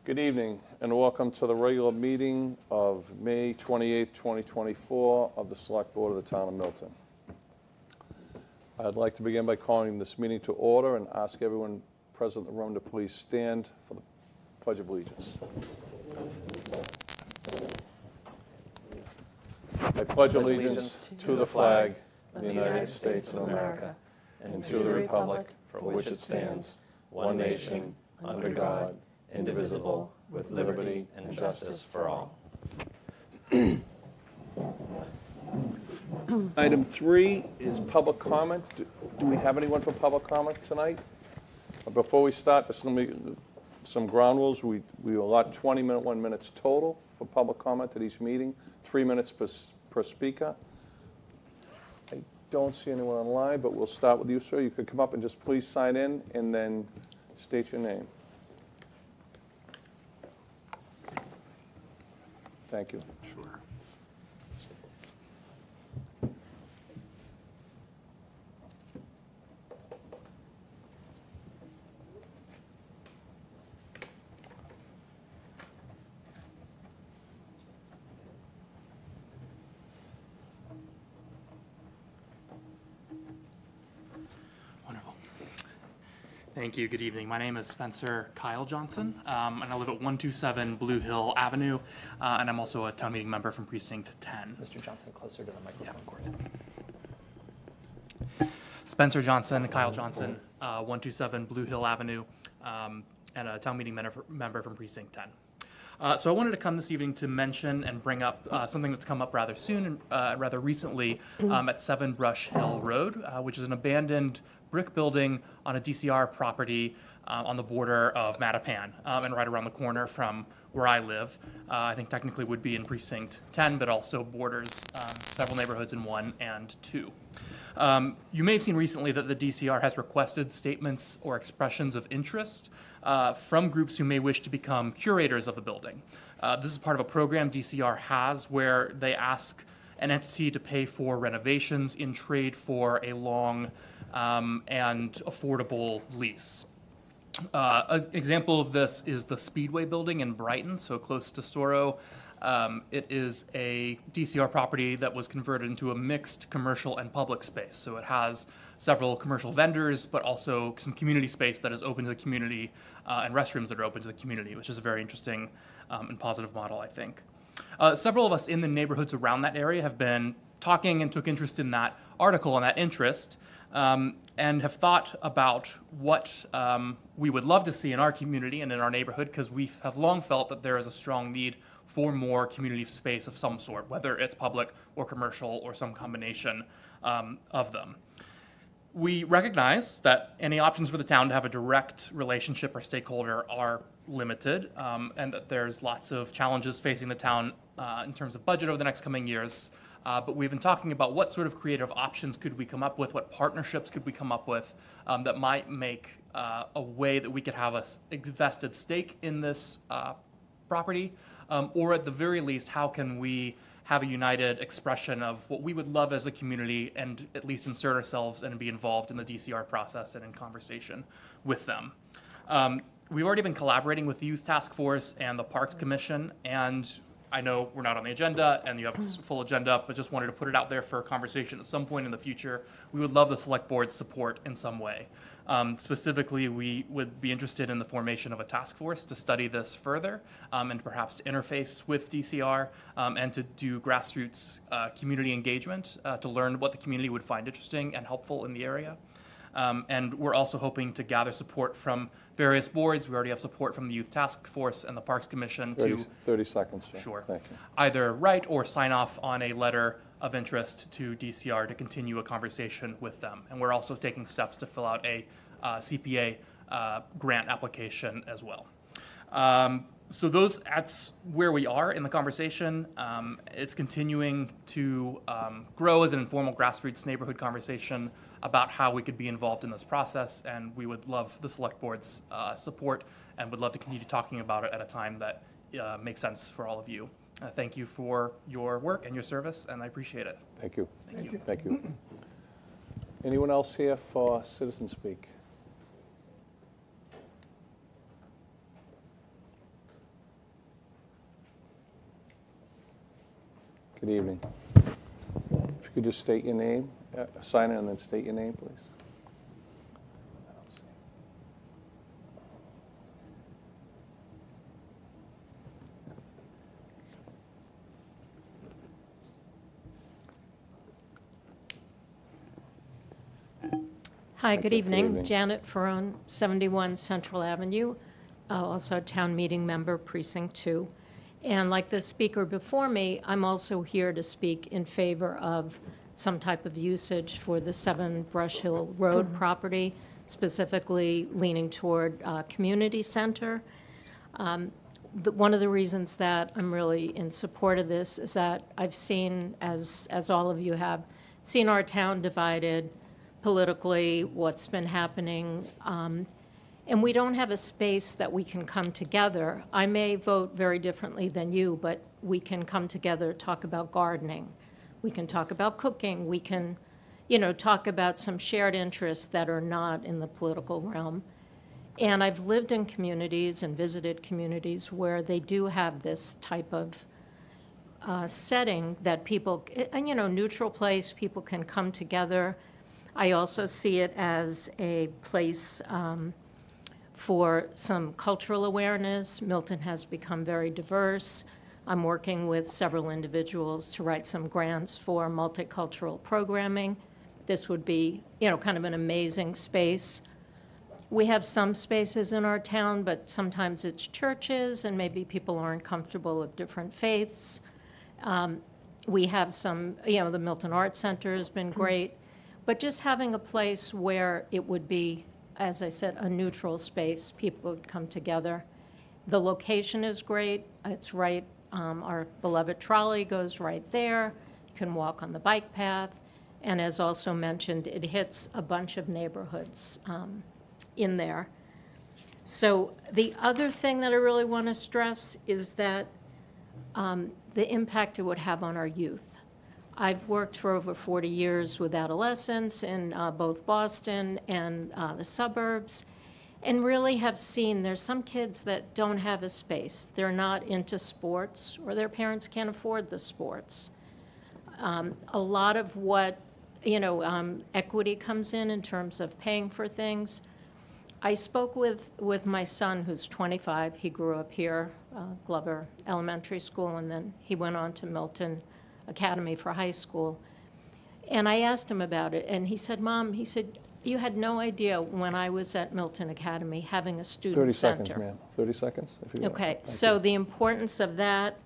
Good evening and welcome to the regular meeting of May 28th, 2024 of the Select Board of the Town of Milton. I'd like to begin by calling this meeting to order and ask everyone present in the room to please stand for the Pledge of Allegiance. I pledge allegiance to the flag of the United States of America and to the republic for which it stands, one nation, under God, indivisible, with liberty and justice for all. Item 3 is public comment. Do we have anyone for public comment tonight? Before we start, just some ground rules. We allot 21 minutes total for public comment at each meeting, 3 minutes per speaker. I don't see anyone online, but we'll start with you, sir. You could come up and just please sign in and then state your name. Thank you. Sure. Wonderful. Thank you. Good evening. My name is Spencer Kyle Johnson, and I live at 127 Blue Hill Avenue, and I'm also a town meeting member from Precinct 10. Mr. Johnson, closer to the microphone cord. Spencer Johnson, Kyle Johnson, 127 Blue Hill Avenue, and a town meeting member from Precinct 10. So I wanted to come this evening to mention and bring up something that's come up rather soon, rather recently, at 7 Brush Hill Road, which is an abandoned brick building on a DCR property on the border of Mattapan, and right around the corner from where I live. I think technically would be in Precinct 10, but also borders several neighborhoods in 1 and 2. You may have seen recently that the DCR has requested statements or expressions of interest from groups who may wish to become curators of the building. This is part of a program DCR has where they ask an entity to pay for renovations in trade for a long and affordable lease. An example of this is the Speedway building in Brighton, so close to Storrow. It is a DCR property that was converted into a mixed commercial and public space. So it has several commercial vendors, but also some community space that is open to the community and restrooms that are open to the community, which is a very interesting and positive model, I think. Several of us in the neighborhoods around that area have been talking and took interest in that article and that interest, and have thought about what we would love to see in our community and in our neighborhood, because we have long felt that there is a strong need for more community space of some sort, whether it's public or commercial or some combination of them. We recognize that any options for the town to have a direct relationship or stakeholder are limited, and that there's lots of challenges facing the town in terms of budget over the next coming years. But we've been talking about what sort of creative options could we come up with, what partnerships could we come up with that might make a way that we could have a vested stake in this property, or at the very least, how can we have a united expression of what we would love as a community and at least insert ourselves and be involved in the DCR process and in conversation with them. We've already been collaborating with the Youth Task Force and the Parks Commission, and I know we're not on the agenda and you have a full agenda, but just wanted to put it out there for a conversation at some point in the future. We would love the Select Board's support in some way. Specifically, we would be interested in the formation of a task force to study this further and perhaps interface with DCR and to do grassroots community engagement to learn what the community would find interesting and helpful in the area. And we're also hoping to gather support from various boards. We already have support from the Youth Task Force and the Parks Commission 30 seconds, sir. Sure. Thank you. Either write or sign off on a letter of interest to DCR to continue a conversation with them. And we're also taking steps to fill out a CPA grant application as well. So that's where we are in the conversation. It's continuing to grow as an informal grassroots neighborhood conversation about how we could be involved in this process, and we would love the Select Board's support and would love to continue talking about it at a time that makes sense for all of you. Thank you for your work and your service, and I appreciate it. Thank you. Thank you. Thank you. Anyone else here for citizen speak? Good evening. If you could just state your name, sign in and then state your name, please. Hi, Thank good you. evening. Good evening. Janet Ferron, 71 Central Avenue, also a town meeting member, Precinct 2. And like the speaker before me, I'm also here to speak in favor of some type of usage for the 7 Brush Hill Road property, specifically leaning toward community center. One of the reasons that I'm really in support of this is that I've seen, as all of you have, seen our town divided politically, what's been happening, and we don't have a space that we can come together. I may vote very differently than you, but we can come together, talk about gardening. We can talk about cooking. We can, talk about some shared interests that are not in the political realm. And I've lived in communities and visited communities where they do have this type of setting that people, neutral place, people can come together. I also see it as a place for some cultural awareness. Milton has become very diverse. I'm working with several individuals to write some grants for multicultural programming. This would be, kind of an amazing space. We have some spaces in our town, but sometimes it's churches, and maybe people aren't comfortable with different faiths. We have some, the Milton Art Center has been great. But just having a place where it would be, as I said, a neutral space, people would come together. The location is great. It's right, our beloved trolley goes right there. You can walk on the bike path. And as also mentioned, it hits a bunch of neighborhoods in there. So the other thing that I really want to stress is that the impact it would have on our youth. I've worked for over 40 years with adolescents in both Boston and the suburbs, and really have seen there's some kids that don't have a space. They're not into sports, or their parents can't afford the sports. A lot of what, equity comes in terms of paying for things. I spoke with my son, who's 25. He grew up here, Glover Elementary School, and then he went on to Milton Academy for high school. And I asked him about it, and he said, Mom, you had no idea when I was at Milton Academy having a student 30 center. seconds, ma'am. 30 seconds? If you Okay, Thank so you. the importance of that,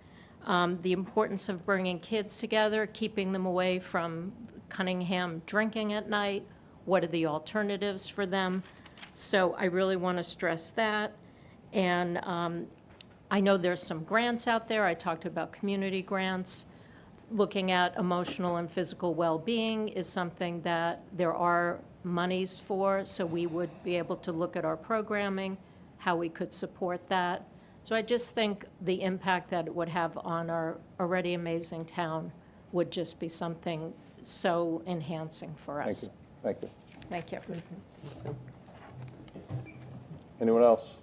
the importance of bringing kids together, keeping them away from Cunningham drinking at night, what are the alternatives for them? So I really want to stress that. And I know there's some grants out there. I talked about community grants. Looking at emotional and physical well-being is something that there are monies for, so we would be able to look at our programming, how we could support that. So I just think the impact that it would have on our already amazing town would just be something so enhancing for us. Thank you. Thank you. Thank you. Anyone else?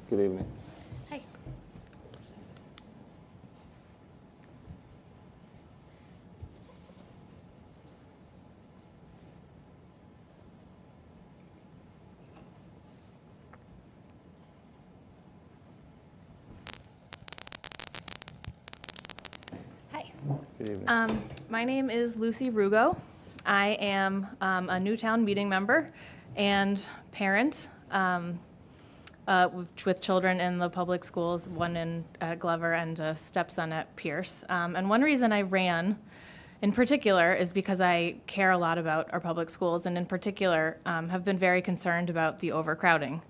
Good evening. Hi. Hi. Good evening. My name is Lucy Rugo. I am a Newtown meeting member and parent with children in the public schools, one in Glover and a stepson at Pierce. And one reason I ran in particular is because I care a lot about our public schools, and in particular have been very concerned about the overcrowding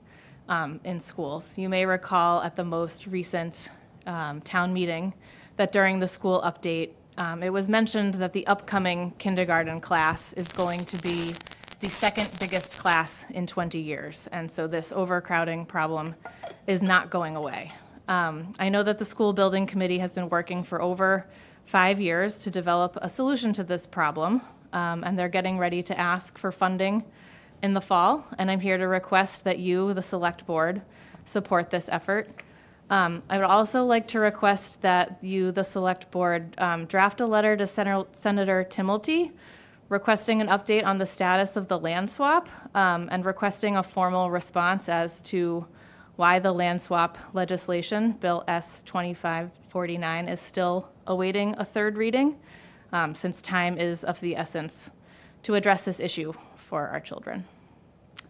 in schools. You may recall at the most recent town meeting that during the school update, it was mentioned that the upcoming kindergarten class is going to be the second biggest class in 20 years. And so this overcrowding problem is not going away. I know that the school building committee has been working for over 5 years to develop a solution to this problem, and they're getting ready to ask for funding in the fall. And I'm here to request that you, the select board, support this effort. I would also like to request that you, the Select Board, draft a letter to Senator Timilty requesting an update on the status of the land swap and requesting a formal response as to why the land swap legislation, Bill S. 2549, is still awaiting a third reading, since time is of the essence to address this issue for our children.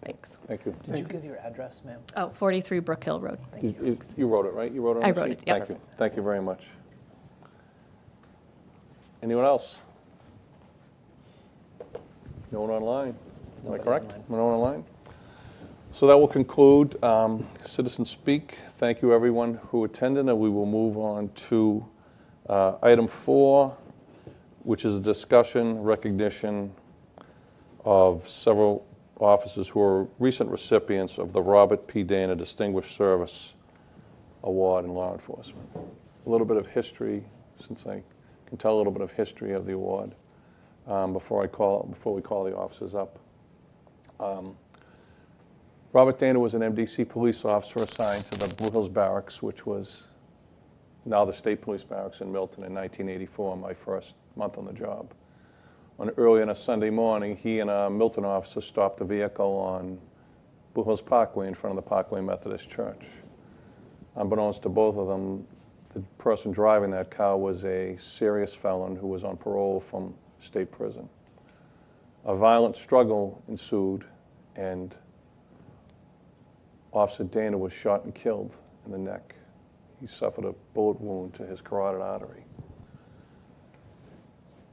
Thanks. Thank you. Did you give your address, ma'am? Oh, 43 Brook Hill Road. You wrote it, right? You wrote it on I the wrote sheet? it, yeah. Thank you. Thank you very much. Anyone else? No one online? Am I Nobody correct? online. No one online? So that will conclude Citizen Speak. Thank you, everyone who attended, and we will move on to item 4, which is a discussion, recognition of several officers who are recent recipients of the Robert P. Dana Distinguished Service Award in law enforcement. A little bit of history, since I can tell a little bit of history of the award before we call the officers up. Robert Dana was an MDC police officer assigned to the Blue Hills Barracks, which was now the State Police Barracks in Milton in 1984, my first month on the job. Early on a Sunday morning, he and a Milton officer stopped a vehicle on Blue Hills Parkway in front of the Parkway Methodist Church. Unbeknownst to both of them, the person driving that car was a serious felon who was on parole from state prison. A violent struggle ensued, and Officer Dana was shot and killed in the neck. He suffered a bullet wound to his carotid artery.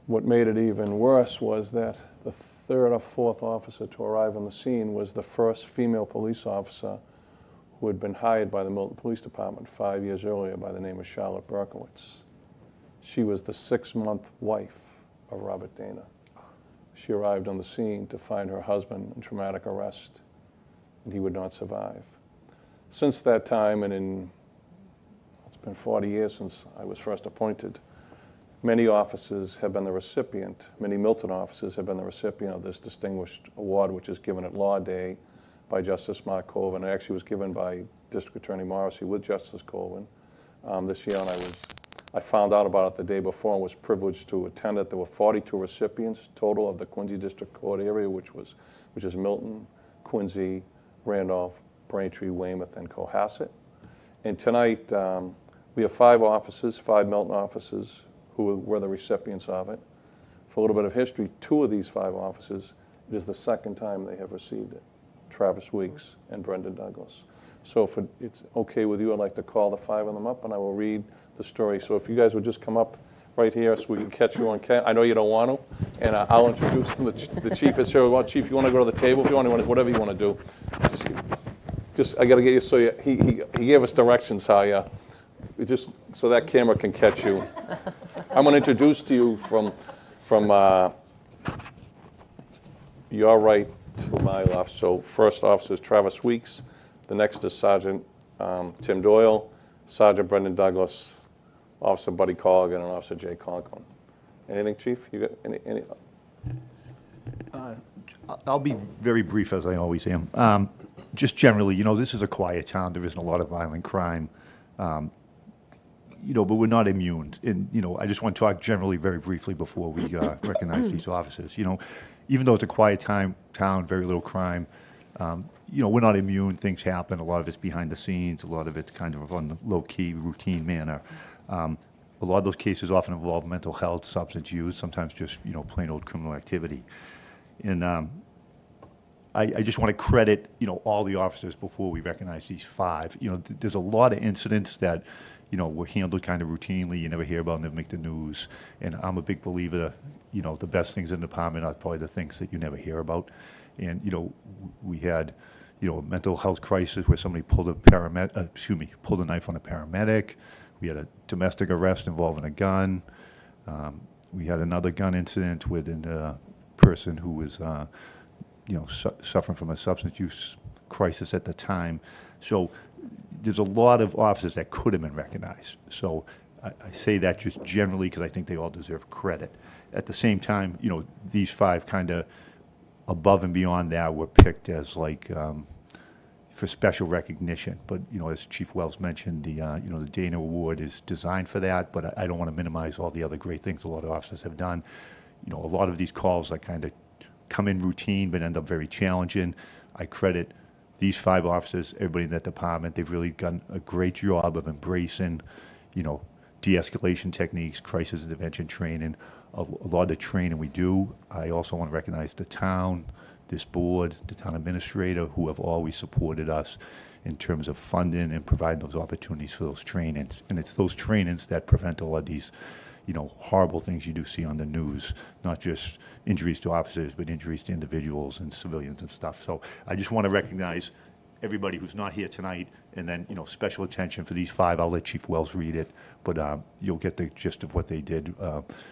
What made it even worse was that the third or fourth officer to arrive on the scene was the first female police officer who had been hired by the Milton Police Department 5 years earlier by the name of Charlotte Berkowitz. She was the 6-month wife of Robert Dana. She arrived on the scene to find her husband in traumatic arrest, and he would not survive. Since that time, and it's been 40 years since I was first appointed, many officers have been the recipient, many Milton officers have been the recipient of this distinguished award, which is given at Law Day by Justice Mark Colvin. It actually was given by District Attorney Morrissey with Justice Colvin this year, and I found out about it the day before and was privileged to attend it. There were 42 recipients total of the Quincy District Court area, which is Milton, Quincy, Randolph, Braintree, Weymouth, and Cohasset. And tonight we have 5 Milton officers who were the recipients of it. For a little bit of history, 2 of these 5 officers, it is the second time they have received it, Travis Weeks and Brendan Douglas. So if it's okay with you, I'd like to call the 5 of them up, and I will read the story. So if you guys would just come up right here so we can catch you on camera. I know you don't want to, and I'll introduce them. The chief is here. Well, Chief, you want to go to the table? If you want, whatever you want to do. Just I got to get you, so he gave us directions how you, just so that camera can catch you. I'm going to introduce to you from your right to my left. So first officer is Travis Weeks. The next is Sergeant Tim Doyle, Sergeant Brendan Douglas, Officer Buddy Colligan, and Officer Jay Conklin. Anything, Chief? You got any? I'll be very brief, as I always am. Just generally, this is a quiet town. There isn't a lot of violent crime. But we're not immune. And, I just want to talk generally very briefly before we recognize these officers. Even though it's a quiet town, very little crime, we're not immune. Things happen. A lot of it's behind the scenes. A lot of it's kind of on the low-key, routine manner. A lot of those cases often involve mental health, substance use, sometimes just, plain old criminal activity. And I just want to credit, all the officers before we recognize these 5. There's a lot of incidents that, were handled kind of routinely. You never hear about them, never make the news. And I'm a big believer, the best things in the department are probably the things that you never hear about. And, we had, a mental health crisis where somebody pulled a knife on a paramedic. We had a domestic arrest involving a gun. We had another gun incident with a person who was, suffering from a substance use crisis at the time. So there's a lot of officers that could have been recognized. So I say that just generally because I think they all deserve credit. At the same time, these 5 kind of above and beyond that were picked as like for special recognition. But, as Chief Wells mentioned, the Dana Award is designed for that, but I don't want to minimize all the other great things a lot of officers have done. A lot of these calls are kind of come in routine but end up very challenging. I credit these 5 officers, everybody in that department. They've really done a great job of embracing, de-escalation techniques, crisis intervention training, a lot of the training we do. I also want to recognize the town, this board, the town administrator, who have always supported us in terms of funding and providing those opportunities for those trainings. And it's those trainings that prevent a lot of these, horrible things you do see on the news, not just injuries to officers, but injuries to individuals and civilians and stuff. So I just want to recognize everybody who's not here tonight, and then, special attention for these 5. I'll let Chief Wells read it, but you'll get the gist of what they did.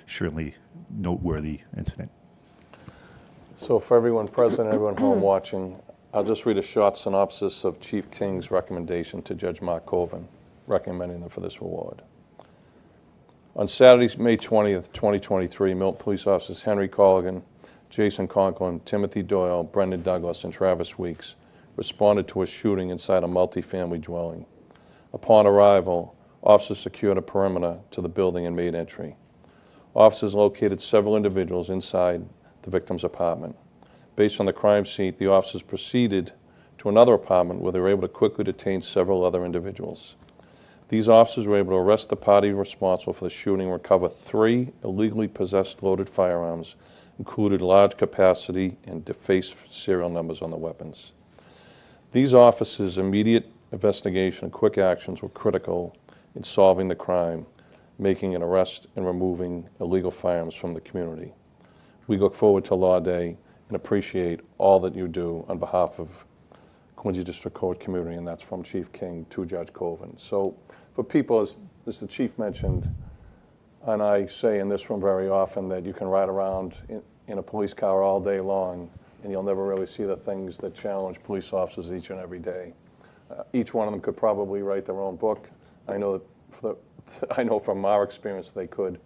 Certainly noteworthy incident. So for everyone present, everyone home watching, I'll just read a short synopsis of Chief King's recommendation to Judge Mark Coven, recommending them for this award. On Saturday, May 20th, 2023, Milton police officers Henry Colligan, Jason Conklin, Timothy Doyle, Brendan Douglas, and Travis Weeks responded to a shooting inside a multifamily dwelling. Upon arrival, officers secured a perimeter to the building and made entry. Officers located several individuals inside the victim's apartment. Based on the crime scene, the officers proceeded to another apartment where they were able to quickly detain several other individuals. These officers were able to arrest the party responsible for the shooting and recover 3 illegally possessed loaded firearms, including large capacity and defaced serial numbers on the weapons. These officers' immediate investigation and quick actions were critical in solving the crime, making an arrest and removing illegal firearms from the community. We look forward to Law Day and appreciate all that you do on behalf of Quincy District Court community, and that's from Chief King to Judge Coven. So for people, as the Chief mentioned, and I say in this room very often, that you can ride around in a police car all day long and you'll never really see the things that challenge police officers each and every day. Each one of them could probably write their own book. I know from our experience they could.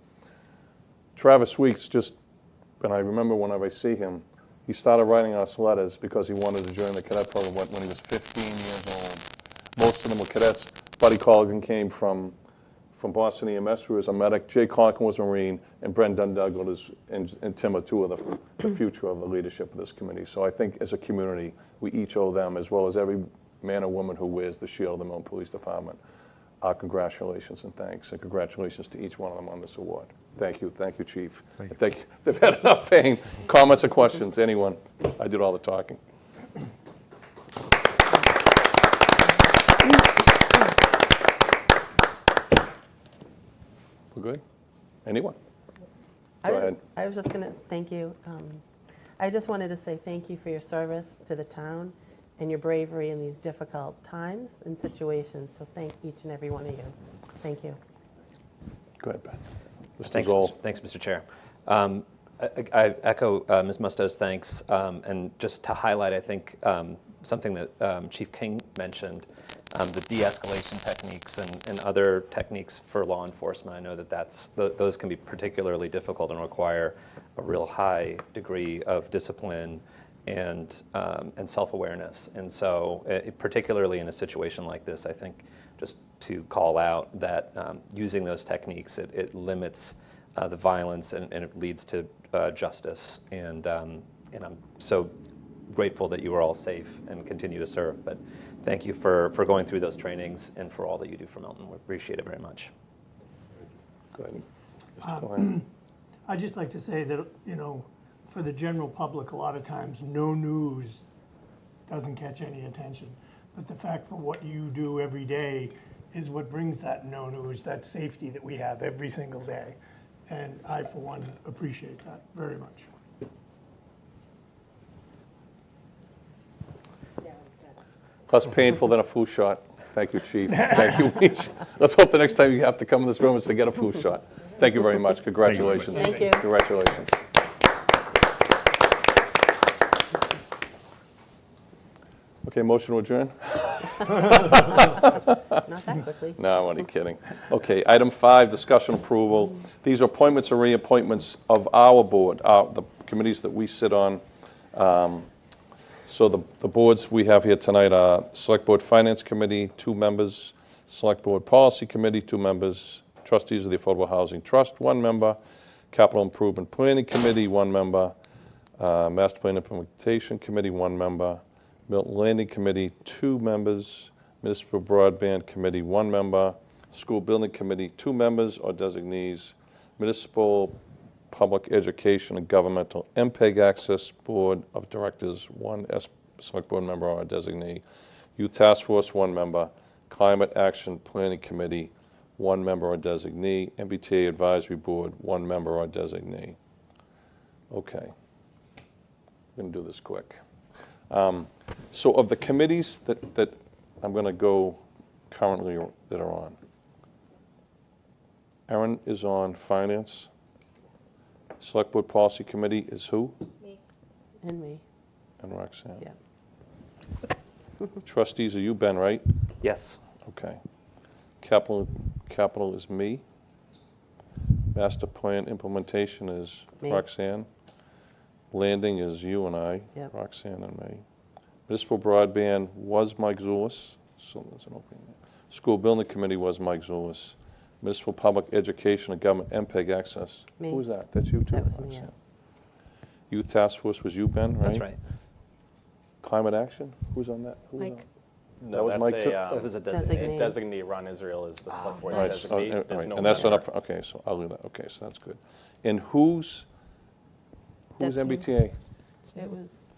Travis Weeks and I remember whenever I see him, he started writing us letters because he wanted to join the cadet program when he was 15 years old. Most of them were cadets. Buddy Colligan came from Boston EMS, who was a medic. Jay Conklin was a Marine, and Brendan Douglas and Tim are 2 of the future of the leadership of this committee. So I think as a community, we each owe them, as well as every man or woman who wears the shield of the Milton Police Department, our congratulations and thanks. And congratulations to each one of them on this award. Thank you, Chief. Thank you. They've had enough pain. Comments or questions? Anyone? I did all the talking. We're good? Anyone? Go ahead. I was just going to thank you. I just wanted to say thank you for your service to the town and your bravery in these difficult times and situations. So thank each and every one of you. Thank you. Go ahead, Beth. Thanks, Mr. Chair. I echo Ms. Musto's thanks, and just to highlight, I think, something that Chief King mentioned, the de-escalation techniques and other techniques for law enforcement. I know that those can be particularly difficult and require a real high degree of discipline and self-awareness. And so, particularly in a situation like this, I think just to call out that using those techniques, it limits the violence and it leads to justice. And I'm so grateful that you are all safe and continue to serve. But thank you for going through those trainings and for all that you do for Milton. We appreciate it very much. Go ahead. Mr. Cohen. I'd just like to say that, for the general public, a lot of times no news doesn't catch any attention. But the fact for what you do every day is what brings that no news, that safety that we have every single day. And I, for one, appreciate that very much. Less painful than a flu shot. Thank you, Chief. Thank you, Weeks. Let's hope the next time you have to come in this room is to get a flu shot. Thank you very much. Congratulations. Thank you. Congratulations. Okay, motion to adjourn? Not that quickly. No, I'm only kidding. Okay, item 5, discussion approval. These are appointments or reappointments of our board, the committees that we sit on. So the boards we have here tonight are Select Board Finance Committee, 2 members, Select Board Policy Committee, 2 members, Trustees of the Affordable Housing Trust, 1 member, Capital Improvement Planning Committee, 1 member, Master Plan Implementation Committee, 1 member, Milton Landing Committee, 2 members, Municipal Broadband Committee, 1 member, School Building Committee, 2 members or designees, Municipal Public Education and Governmental MPEG Access Board of Directors, 1 Select Board member or designee, Youth Task Force, 1 member, Climate Action Planning Committee, 1 member or designee, MBTA Advisory Board, 1 member or designee. Okay. I'm going to do this quick. So of the committees that I'm going to go currently that are on, Erin is on Finance. Select Board Policy Committee is who? And me. And Roxanne. Yeah. Trustees are you, Ben, right? Yes. Okay. Capital is me. Master Plan Implementation is Me. Roxanne. Landing is you and I, Yep. Roxanne and me. Municipal Broadband was Mike Zulis, so there's an opening there. School Building Committee was Mike Zulis. Municipal Public Education and Government MPEG Access. Me. Who was that? That's you too? That was me, Roxanne. yeah. Youth Task Force was you, Ben, right? That's right. Climate Action? Who's on that? Who was Mike. on? That was Mike too? It was a Designate. designee. Designee Ron Israel is the select board's All right, designee. all There's right, no and that's not member. up, okay, so I'll do that, okay, so that's good. And who's That's me. MBTA?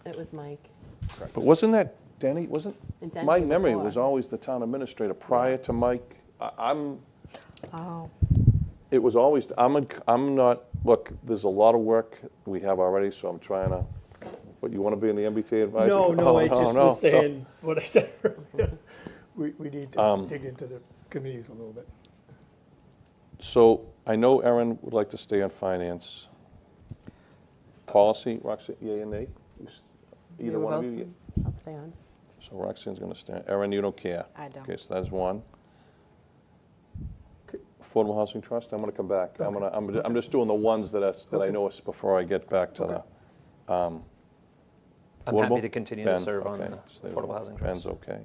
It was Mike. But wasn't that Denny, wasn't, And Denny my was memory before. was always the town administrator prior to Mike. I'm, Oh. it was always, I'm not, look, there's a lot of work we have already, so I'm trying to, what, you want to be in the MBTA advisory? No, Oh, I just no, was so- saying what I said earlier. We need to dig into the committees a little bit. So I know Erin would like to stay on finance. Policy, Roxanne, yea and nay? We Either were one of both- you? I'll stay on. So Roxanne's going to stay. Erin, you don't care? I don't. Okay, so that's 1. Affordable Housing Trust, I'm going to come back. I'm just doing the ones that I know is before I get back to the. I'm Affordable? happy to continue to Ben, serve on okay, the stay Affordable with Housing Ben's Trust. okay.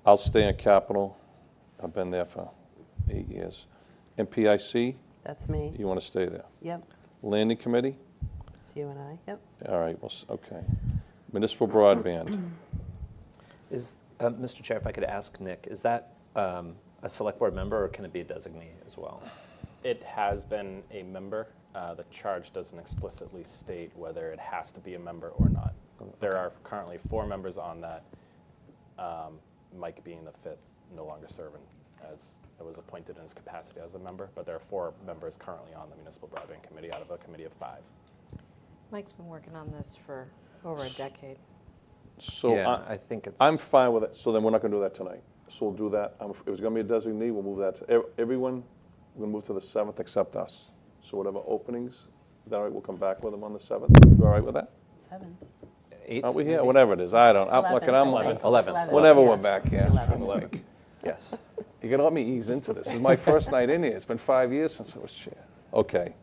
I'll stay on Capital. I've been there for 8 years. MPIC, That's me. you want to stay there. Yep. Landing Committee? It's you and I. Yep. All right, well, okay. Municipal Broadband. Is, Mr. Chair, if I could ask Nick, is that a select board member or can it be a designee as well? It has been a member. The charge doesn't explicitly state whether it has to be a member or not. There are currently 4 members on that, Mike being the 5th, no longer serving as it was appointed in his capacity as a member, but there are 4 members currently on the Municipal Broadband Committee out of a committee of 5. Mike's been working on this for over a decade. So Yeah, I think it's. I'm fine with it, so then we're not going to do that tonight. So we'll do that, if it was going to be a designee, we'll move that to, everyone, we're going to move to the 7th except us. So whatever openings, is that all right, we'll come back with them on the 7th? You all right with that? 7. 8th, Aren't we here? maybe? Whatever it is, I don't, I'm looking, I'm 11th. whenever Yes. we're back here. 11. Yes. You gotta let me ease into this. This is my first night in here. It's been 5 years since I was chair. Okay.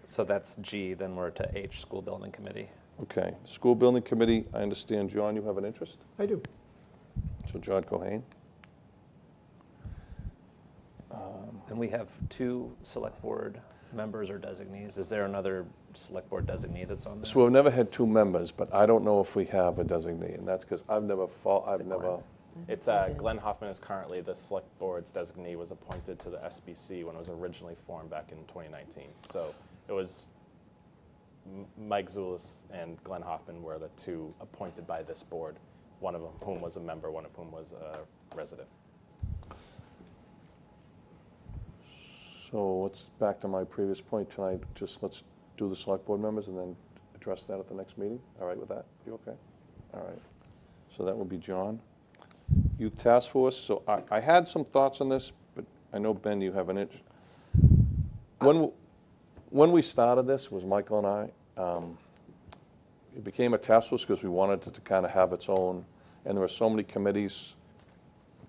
So that's G, then we're to H, School Building Committee. Okay. School Building Committee, I understand, John, you have an interest? I do. So John Cohane. And we have 2 select board members or designees. Is there another select board designee that's on there? So we've never had 2 members, but I don't know if we have a designee, and that's because I've never, It's Glenn Hoffman is currently the select board's designee, was appointed to the SBC when it was originally formed back in 2019. So it was Mike Zulis and Glenn Hoffman were the 2 appointed by this board, one of whom was a member, one of whom was a resident. So let's, back to my previous point tonight, just let's do the select board members and then address that at the next meeting. All right with that? You okay? All right. So that would be John. Youth Task Force, so I had some thoughts on this, but I know, Ben, you have an interest. When we started this, it was Michael and I, it became a task force because we wanted it to kind of have its own, and there were so many committees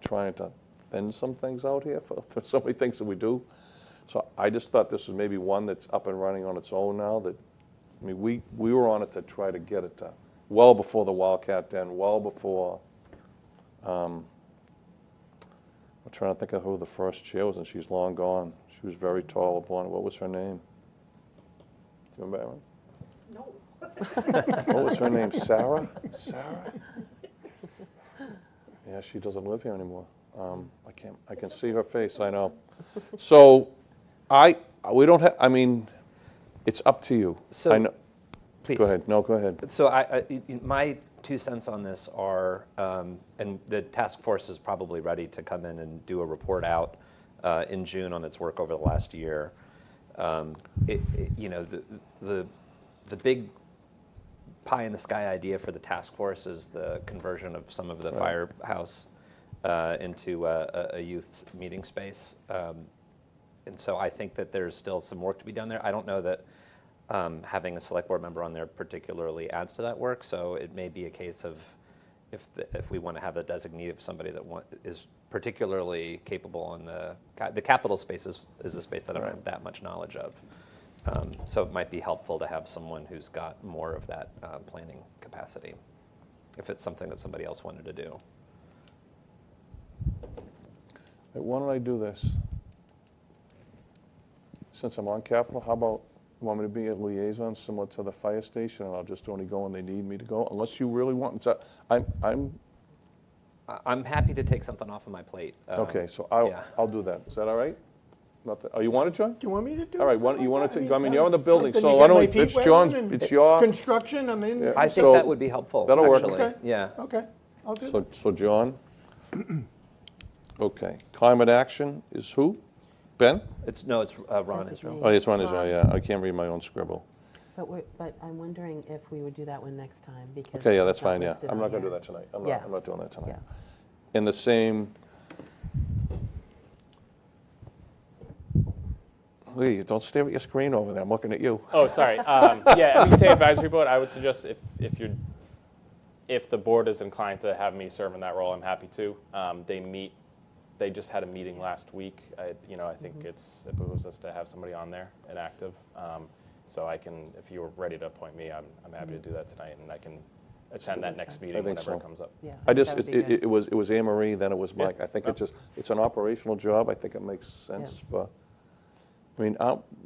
trying to thin some things out here for so many things that we do. So I just thought this was maybe one that's up and running on its own now that, I mean, we were on it to try to get it to, well before the Wildcat Den, well before, I'm trying to think of who the first chair was, and she's long gone. She was very tall, blonde. What was her name? Do you remember, Aaron? No. What was her name? Sarah? Sarah? Yeah, she doesn't live here anymore. I can see her face, I know. So, we don't have, I mean, it's up to you. So, I know. please. Go ahead. No, go ahead. So my 2 cents on this are, and the task force is probably ready to come in and do a report out in June on its work over the last year. You know, the big pie in the sky idea for the task force is the conversion of some of the firehouse into a youth meeting space. And so I think that there's still some work to be done there. I don't know that having a select board member on there particularly adds to that work. So it may be a case of if we want to have a designee of somebody that is particularly capable in the capital space is a space that I don't have that much knowledge of. So it might be helpful to have someone who's got more of that planning capacity if it's something that somebody else wanted to do. Why don't I do this? Since I'm on Capitol, how about, you want me to be a liaison similar to the fire station, and I'll just only go when they need me to go, unless you really want, so I'm happy to take something off of my plate. okay, so yeah. I'll do that. Is that all right? Oh, you want to join? Do you want me to do it? All right, you want to, I mean, you're in the sounds building, something so to why get my don't we, feet it's wet John's, on and it's your, Construction, I mean. Yeah. I think So that would be helpful. that'll work. Actually. Okay. Yeah. Okay, I'll do that. so John? Okay, climate action is who? Ben? It's Ron That's Israel. me. Oh, it's Ron Israel, Ron. yeah, I can't read my own scribble. But I'm wondering if we would do that one next time, because. Okay, yeah, that's it's not fine, yeah. listed I'm on not going to here. do that tonight. Yeah. I'm not doing that tonight. Yeah. In the same, Lee, don't stare at your screen over there. I'm looking at you. Oh, sorry. Yeah, MBTA advisory board. I would suggest if the board is inclined to have me serve in that role, I'm happy to. They just had a meeting last week. I think it behooves us to have somebody on there and active. So I can, if you're ready to appoint me, I'm happy to do that tonight, and I can attend that next meeting think whenever so. it comes up. Yeah. I just, that would be good. it was Anne Marie, then it was Mike. I think it's an operational job. I think it makes sense for, I mean,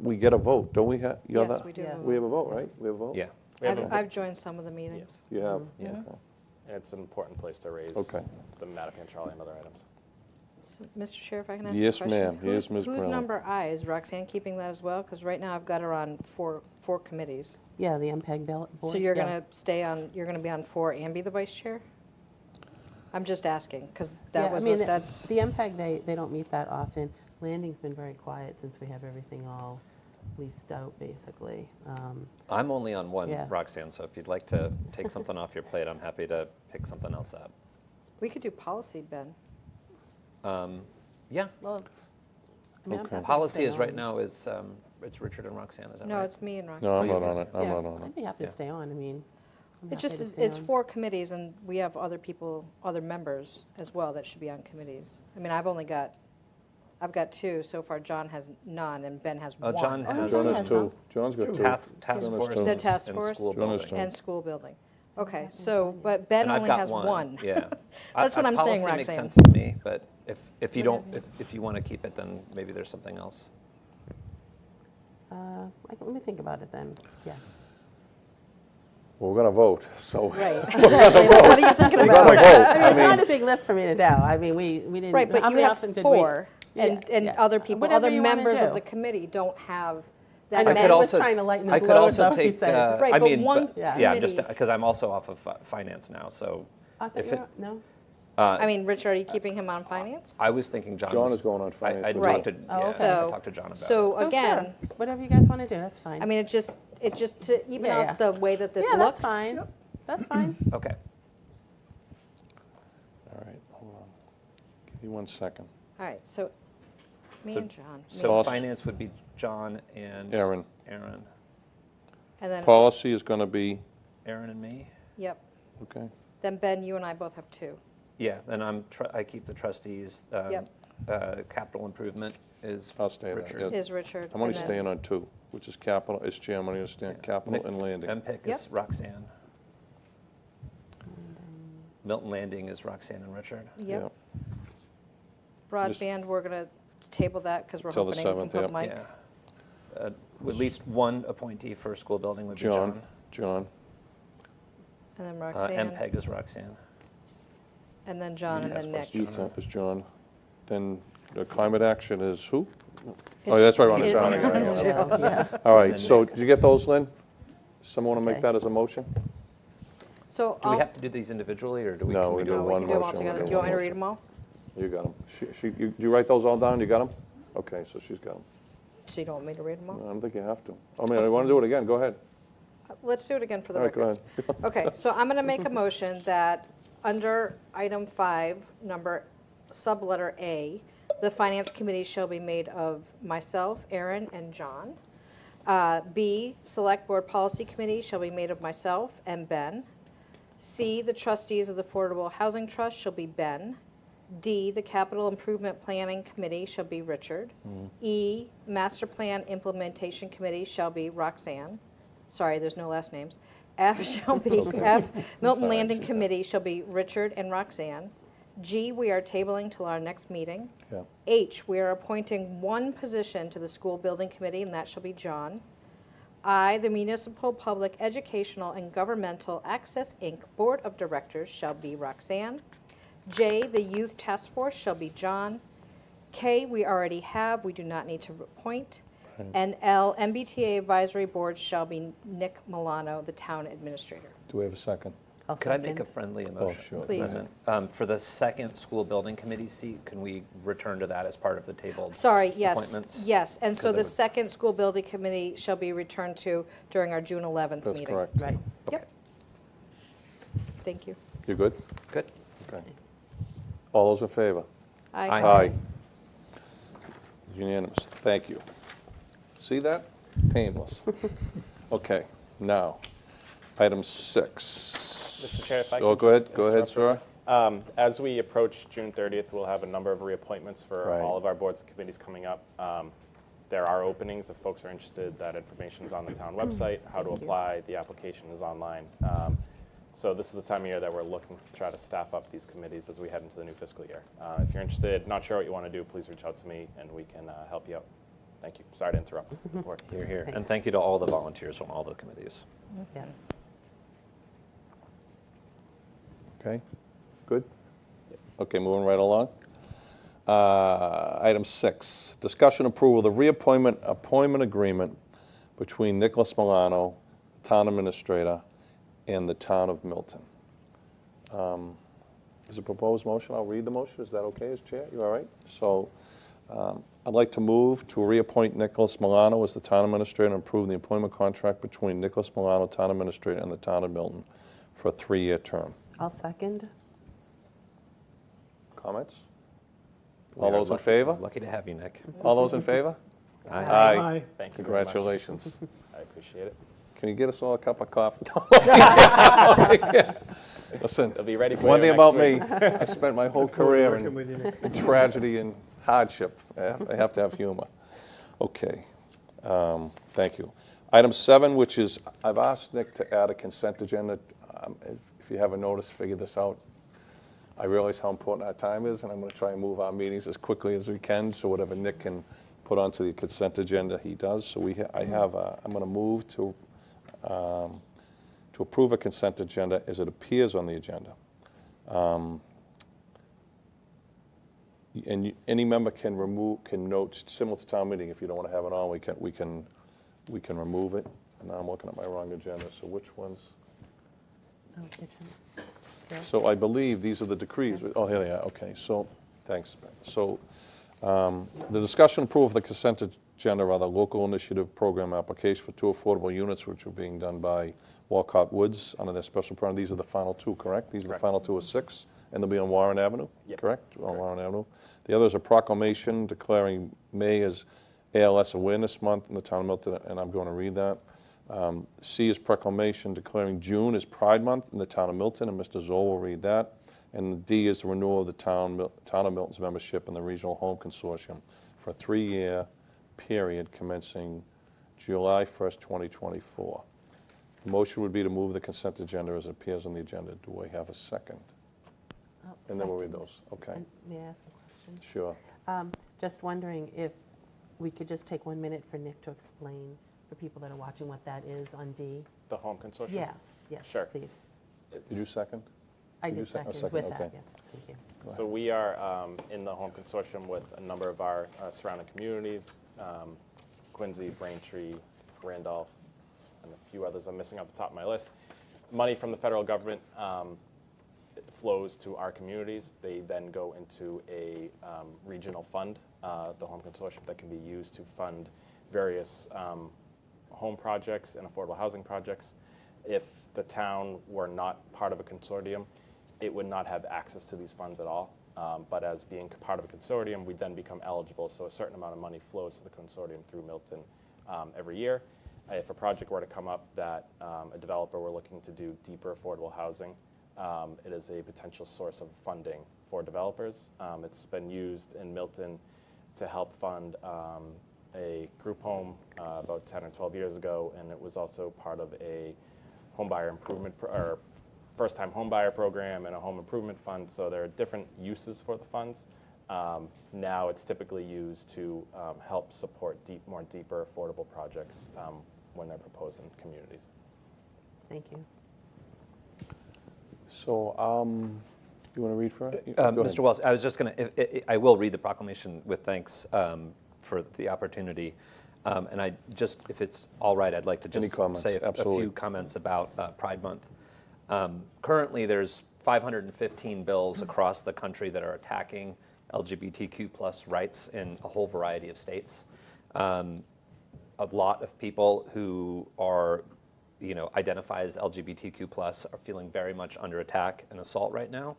we get a vote, don't we have? Yes, we do. Yes. We have a vote, right? We have a vote? Yeah. We have a- I've joined some of the meetings. You have? Yeah. Okay. and it's an important place to raise Okay. the Mattapan Charlie and other items. So, Mr. Chair, if I can ask Yes, a question? ma'am. Yes, Ms. Whose Brown. number I? Is Roxanne keeping that as well? Because right now I've got her on four committees. Yeah, the MPEG board. So you're yeah. going to stay on, you're going to be on 4 and be the vice chair? I'm just asking, because that Yeah, was, I mean, that's, the MPEG, they don't meet that often. Landing's been very quiet since we have everything all leased out, basically. I'm only on one, Yeah. Roxanne, so if you'd like to take something off your plate, I'm happy to pick something else up. we could do policy, Ben. Yeah, Well, I mean, I'm Okay. happy to policy stay is right on. now it's Richard and Roxanne, is that No, right? it's me and Roxanne. No, I'm you're not on right. it. I'm Yeah. not on it. I'd be happy Yeah. to stay on. I mean, I'm It's happy just, to stay it's on. 4 committees, and we have other people, other members as well that should be on committees. I mean, I've got 2 so far. John has none, and Ben has Oh, 1. John has. John John has has two. John's got two. Task John has force two. The and task and force? school John has building. two. And school building. Okay, think so, John but Ben And I've only got has 1. Yeah. That's what I'm saying, Policy makes Roxanne. sense to me, but if you don't, if you want to keep it, then maybe there's something else. Let me think about it then. Yeah. Well, we're going to vote, so. Right. What are you thinking We're about? going to vote. I mean, I it's not mean, a big lift for me to do. I mean, we didn't. Right, but how you many have often did 4, we- and Yeah, yeah. other people, Whatever other you wanna members of do. the committee don't have I that know, many. Ben was trying to lighten I his could load, also though, he take, said. Right, I but mean, one Yeah. I'm just, committee- because I'm also off of finance now, so I thought if you it, were, no? I mean, Richard, are you keeping him on finance? I was thinking John John was. is going on finance I with talked to, Right. Oh, yeah, okay. I talked to John about it. So So again, sure, whatever you guys want to do, that's fine. I mean, it just to even Yeah, out the way that this yeah, looks. that's fine. That's fine. Okay. All right, hold on. Give me 1 second. All right, so me So- and John. So Policy. finance would be John and Aaron. Aaron. And then, Policy is going to be, Aaron and me? yep. okay, Then Ben, you and I both have 2. Yeah, then I keep the trustees. Yep. capital improvement is I'll stay there, Richard. yeah. Is Richard. I'm only and then- staying on 2, which is capital, as chair, I'm only staying capital and landing. MPIC is Roxanne. Milton Landing is Roxanne and Richard. Yep. Yeah. Broadband, we're going to table that because we're Till the hoping we can 7th, put yep. Mike. Yeah. At least one appointee for school building would be John. John, And then Roxanne. MPEG is Roxanne. And then John, and then Nick. ETA is John. Then the climate action is who? Oh, that's right, on the town. Yeah. All right, then so Nick. did you get those, Lynn? Someone want to make Okay. that as a motion? So Do we I'll- have to do these individually, or do we? No, can we do no, we one can do them all motion, together. we'll Do do you want me to one read them all? You got them. Did you write those all down? You got them? Okay, so she's got them. So you don't want me to read them all? I don't think you have to. I mean, I want to do it again, go ahead. Let's do it again for the All right, go record. ahead. Okay, so I'm going to make a motion that under item 5, number subletter A, the finance committee shall be made of myself, Aaron, and John. B, select board policy committee shall be made of myself and Ben. C, the trustees of the Affordable Housing Trust shall be Ben. D, the capital improvement planning committee shall be Richard. E, master plan implementation committee shall be Roxanne. Sorry, there's no last names. F shall be Milton Sorry, Landing yeah. Committee shall be Richard and Roxanne. G, we are tabling till our next meeting. Yeah. H, we are appointing one position to the school building committee, and that shall be John. I, the Municipal Public Educational and Governmental Access, Inc. Board of Directors shall be Roxanne. J, the Youth Task Force shall be John. K, we already have, we do not need to appoint. And L, MBTA Advisory Board shall be Nick Milano, the Town Administrator. Do we have a second? I'll Could I make a second. friendly emotion? sure. Please. amendment? For the second school building committee seat, can we return to that as part of the tabled Sorry, yes, appointments? yes. And so 'Cause I the would- second school building committee shall be returned to during our June 11th That's meeting. correct. Right. Yep. Thank you. You good? Good. Okay. All those in favor? Aye. Aye. Unanimous, thank you. See that? Painless. Okay, now, item 6. Mr. Chair, if I Oh, could go ahead, just go ahead, interrupt sir. As we approach June 30th, we'll have a number of reappointments for Right. all of our boards and committees coming up. There are openings if folks are interested. That information is on the town website. How to apply, the application is online. So this is the time of year that we're looking to try to staff up these committees as we head into the new fiscal year. If you're interested, not sure what you want to do, please reach out to me and we can help you out. Thank you. Sorry to interrupt. Board. Here, here. And Thanks. thank you to all the volunteers on all the committees. Yeah. Okay, good? Okay, moving right along. Item 6, discussion approval of the reappointment appointment agreement between Nicholas Milano, Town Administrator, and the Town of Milton. Is a proposed motion, I'll read the motion, is that okay as chair? You all right? So I'd like to move to reappoint Nicholas Milano as the Town Administrator and approve the employment contract between Nicholas Milano, Town Administrator, and the Town of Milton for a 3-year term. I'll second. Comments? We All are those in lucky- favor? Lucky to have you, Nick. All those in favor? Aye. Aye. Thank you very much. Congratulations. I appreciate it. Can you get us all a cup of coffee? Listen, They'll be ready for one you thing next about me, week. I spent my whole career Working in with you, Nick. tragedy and hardship. I have to have humor. Okay, thank you. Item 7, which is, I've asked Nick to add a consent agenda. If you haven't noticed, figure this out. I realize how important our time is, and I'm going to try and move our meetings as quickly as we can, so whatever Nick can put onto the consent agenda, he does. So I'm going to move to approve a consent agenda as it appears on the agenda. And any member can note, similar to town meeting, if you don't want to have it on, we can remove it. And now I'm looking at my wrong agenda, so which ones? Oh, it's in- So I believe these are the decrees. Oh, here they are, okay, so, thanks, Ben. So, the discussion approval of the consent agenda are the local initiative program application for 2 affordable units, which are being done by Walcott Woods under their special permit. These are the final 2, correct? These are the Correct. final 2 of 6, and they'll be on Warren Avenue, Yep. correct? On Warren Avenue. The other is a proclamation declaring May as ALS Awareness Month in the town of Milton, and I'm going to read that. C is proclamation declaring June as Pride Month in the town of Milton, and Mr. Zoll will read that. And D is the renewal of the town of Milton's membership in the Regional Home Consortium for a 3-year period commencing July 1st, 2024. The motion would be to move the consent agenda as it appears on the agenda. Do I have a second? Oh, And then we'll read second. those. Okay, And may I ask a question? sure. Just wondering if we could just take 1 minute for Nick to explain for people that are watching what that is on D? The home consortium? Yes, Sure. please. Did you second? I Did you did second? second Oh, with second, that, okay. yes, thank you. So we are in the home consortium with a number of our surrounding communities, Quincy, Braintree, Randolph, and a few others I'm missing off the top of my list. Money from the federal government flows to our communities. They then go into a regional fund, the home consortium, that can be used to fund various home projects and affordable housing projects. If the town were not part of a consortium, it would not have access to these funds at all. But as being part of a consortium, we then become eligible, so a certain amount of money flows to the consortium through Milton every year. If a project were to come up that a developer were looking to do deeper affordable housing, it is a potential source of funding for developers. It's been used in Milton to help fund a group home about 10 or 12 years ago, and it was also part of a home buyer improvement or first-time home buyer program and a home improvement fund. So there are different uses for the funds. Now it's typically used to help support more deeper affordable projects when they're proposed in communities. Thank you. So, you want to read for it? Mr. Wells, I was just going to, I will read the proclamation with thanks for the opportunity. And I just, if it's all right, I'd like to Any just comments? say a Absolutely. few comments about Pride Month. Currently, there's 515 bills across the country that are attacking LGBTQ plus rights in a whole variety of states. A lot of people who are, identify as LGBTQ plus are feeling very much under attack and assault right now.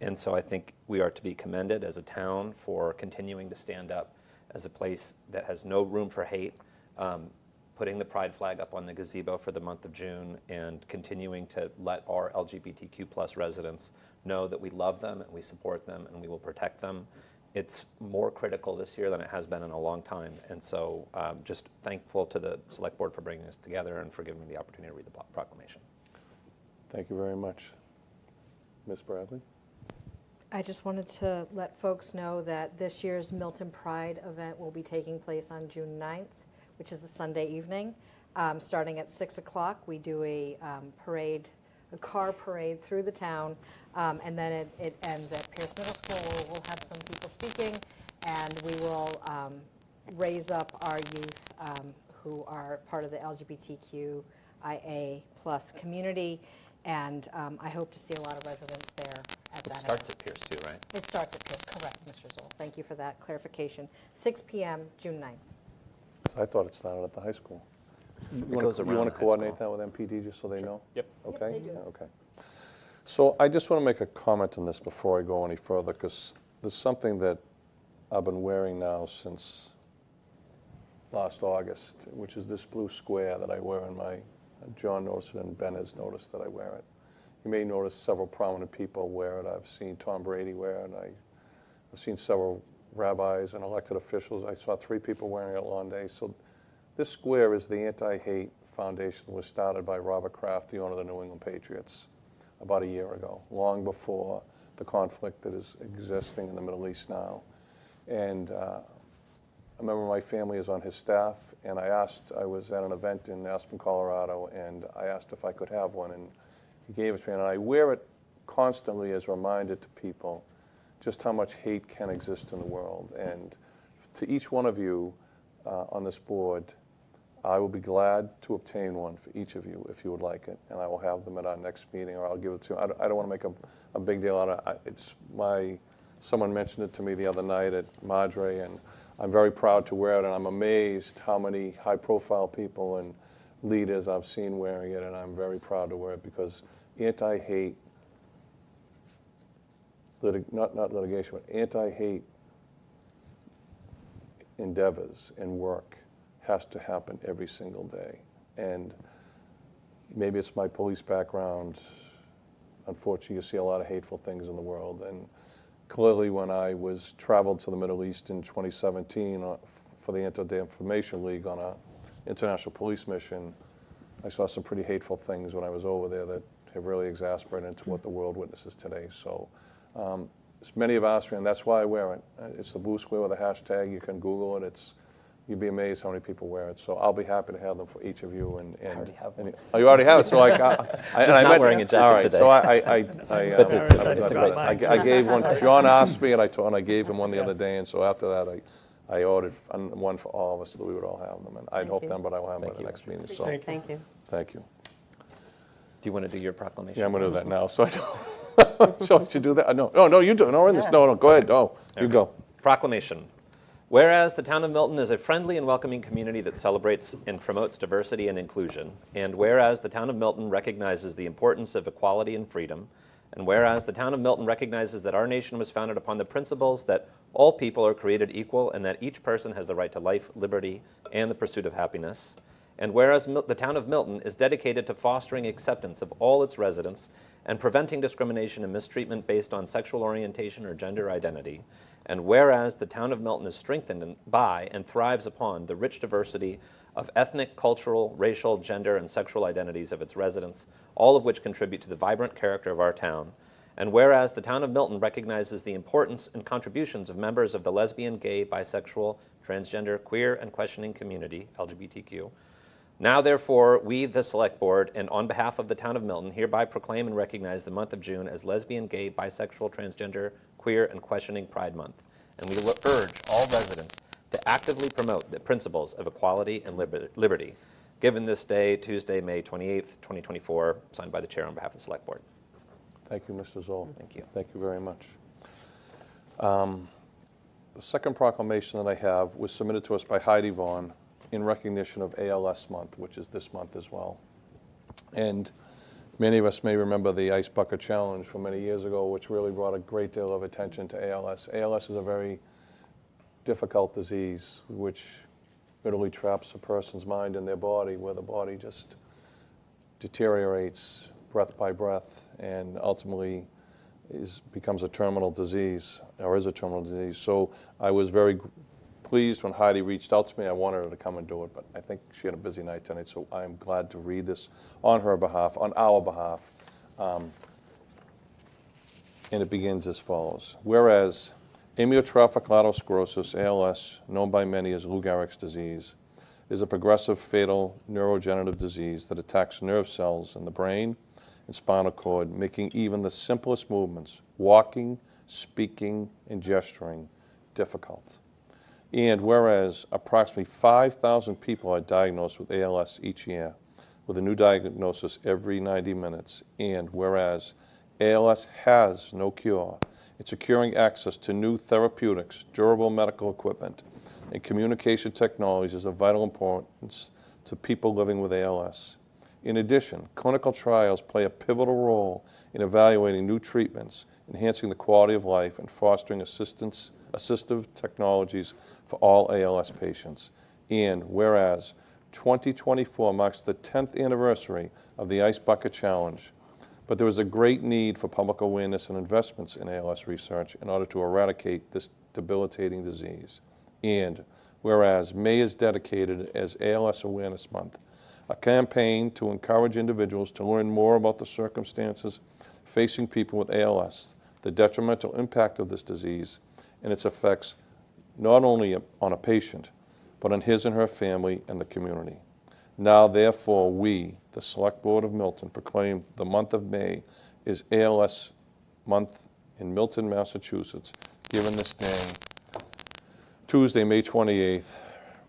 And so I think we are to be commended as a town for continuing to stand up as a place that has no room for hate, putting the pride flag up on the gazebo for the month of June, and continuing to let our LGBTQ plus residents know that we love them and we support them and we will protect them. It's more critical this year than it has been in a long time. And so just thankful to the Select Board for bringing us together and for giving me the opportunity to read the proclamation. Thank you very much. Ms. Bradley? I just wanted to let folks know that this year's Milton Pride event will be taking place on June 9th, which is a Sunday evening. Starting at 6 o'clock, we do a parade, a car parade through the town, and then it ends at Pierce Middle School. We'll have some people speaking, and we will raise up our youth who are part of the LGBTQIA plus community, and I hope to see a lot of residents there at It that starts event. at Pierce too, right? It starts at Pierce, correct, Mr. Zoll. Thank you for that clarification. 6 p.m., June 9th. I thought it started at the high school. You goes around want the to high coordinate school. that with MPD just so they know? Yep. Okay? they do. Yeah, okay. So I just want to make a comment on this before I go any further, because there's something that I've been wearing now since last August, which is this blue square that I wear in my, John noticed it and Ben has noticed that I wear it. You may notice several prominent people wear it. I've seen Tom Brady wear it. I've seen several rabbis and elected officials. I saw 3 people wearing it one day. So this square is the Anti-Hate Foundation that was started by Robert Kraft, the owner of the New England Patriots, about a year ago, long before the conflict that is existing in the Middle East now. And I remember my family is on his staff, and I was at an event in Aspen, Colorado, and I asked if I could have one, and he gave it to me, and I wear it constantly as a reminder to people just how much hate can exist in the world. And to each one of you on this board, I will be glad to obtain one for each of you if you would like it, and I will have them at our next meeting, or I'll give it to you. I don't want to make a big deal out of it. Someone mentioned it to me the other night at Madre, and I'm very proud to wear it, and I'm amazed how many high-profile people and leaders I've seen wearing it, and I'm very proud to wear it because anti-hate, not litigation, but anti-hate endeavors and work has to happen every single day. And maybe it's my police background. unfortunately, you see a lot of hateful things in the world. And clearly, when I traveled to the Middle East in 2017 for the Anti-Defamation League on an international police mission, I saw some pretty hateful things when I was over there that have really exasperated into what the world witnesses today. So many have asked me, and that's why I wear it. It's the Blue Square with a hashtag. You can Google it. You'd be amazed how many people wear it. So I'll be happy to have them for each of you. And I already have one. Oh, you already have it. So like, not wearing a jacket all right, today. So I gave one. John asked me, and I gave him one the other day. And so after that, I ordered one for all of us so that we would all have them. And I'd hope them, but I will have them at the next meeting. So Thank you. thank you. Do you want to do your proclamation? Yeah, I'm going to do that now. So I don't. So I should do that. No, you do. No, we're in this. No, go ahead. No, you go. Proclamation. Whereas the town of Milton is a friendly and welcoming community that celebrates and promotes diversity and inclusion, and whereas the town of Milton recognizes the importance of equality and freedom, and whereas the town of Milton recognizes that our nation was founded upon the principles that all people are created equal and that each person has the right to life, liberty, and the pursuit of happiness, and whereas the town of Milton is dedicated to fostering acceptance of all its residents and preventing discrimination and mistreatment based on sexual orientation or gender identity, and whereas the town of Milton is strengthened by and thrives upon the rich diversity of ethnic, cultural, racial, gender, and sexual identities of its residents, all of which contribute to the vibrant character of our town, and whereas the town of Milton recognizes the importance and contributions of members of the lesbian, gay, bisexual, transgender, queer, and questioning community, LGBTQ, now, therefore, we, the Select Board, and on behalf of the town of Milton, hereby proclaim and recognize the month of June as Lesbian, Gay, Bisexual, Transgender, Queer, and Questioning Pride Month. And we urge all residents to actively promote the principles of equality and liberty. Given this day, Tuesday, May 28th, 2024, signed by the Chair on behalf of the Select Board. Thank you, Mr. Zoll. Thank you. Thank you very much. The second proclamation that I have was submitted to us by Heidi Vaughn in recognition of ALS month, which is this month as well. And many of us may remember the Ice Bucket Challenge from many years ago, which really brought a great deal of attention to ALS. ALS is a very difficult disease which literally traps a person's mind in their body, where the body just deteriorates breath by breath and ultimately becomes a terminal disease, or is a terminal disease. So I was very pleased when Heidi reached out to me. I wanted her to come and do it, but I think she had a busy night tonight, so I'm glad to read this on her behalf, on our behalf. And it begins as follows. Whereas amyotrophic lateral sclerosis, ALS, known by many as Lou Gehrig's disease, is a progressive fatal neurodegenerative disease that attacks nerve cells in the brain and spinal cord, making even the simplest movements, walking, speaking, and gesturing, difficult. And whereas approximately 5,000 people are diagnosed with ALS each year, with a new diagnosis every 90 minutes, and whereas ALS has no cure, it's securing access to new therapeutics, durable medical equipment, and communication technologies is of vital importance to people living with ALS. In addition, clinical trials play a pivotal role in evaluating new treatments, enhancing the quality of life, and fostering assistive technologies for all ALS patients. And whereas 2024 marks the 10th anniversary of the Ice Bucket Challenge, but there is a great need for public awareness and investments in ALS research in order to eradicate this debilitating disease. And whereas May is dedicated as ALS Awareness Month, a campaign to encourage individuals to learn more about the circumstances facing people with ALS, the detrimental impact of this disease, and its effects not only on a patient, but on his and her family and the community. Now, therefore, we, the Select Board of Milton, proclaim the month of May is ALS Month in Milton, Massachusetts, given this day, Tuesday, May 28th,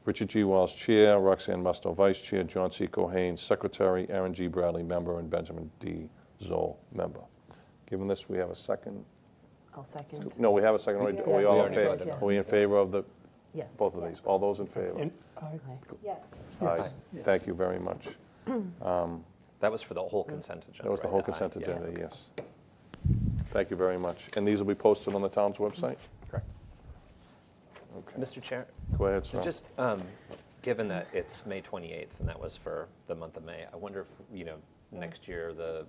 Richard G. Wells, Chair, Roxanne Musto, Vice Chair, John C. Cohane, Secretary, Aaron G. Bradley, Member, and Benjamin D. Zoll, Member. Given this, we have a second. I'll second. No, we have a second. Are we all in favor? Yeah. Are we in favor of the, Yes. both of these? All those in favor? And I, Yes. Aye. Thank you very much. That was for the whole consent agenda. That was the right? whole consent Yeah. agenda, yes. Thank you very much. And these will be posted on the town's website? Correct. Okay. Mr. Chair, Go ahead, so sir. just given that it's May 28th and that was for the month of May, I wonder if, next year the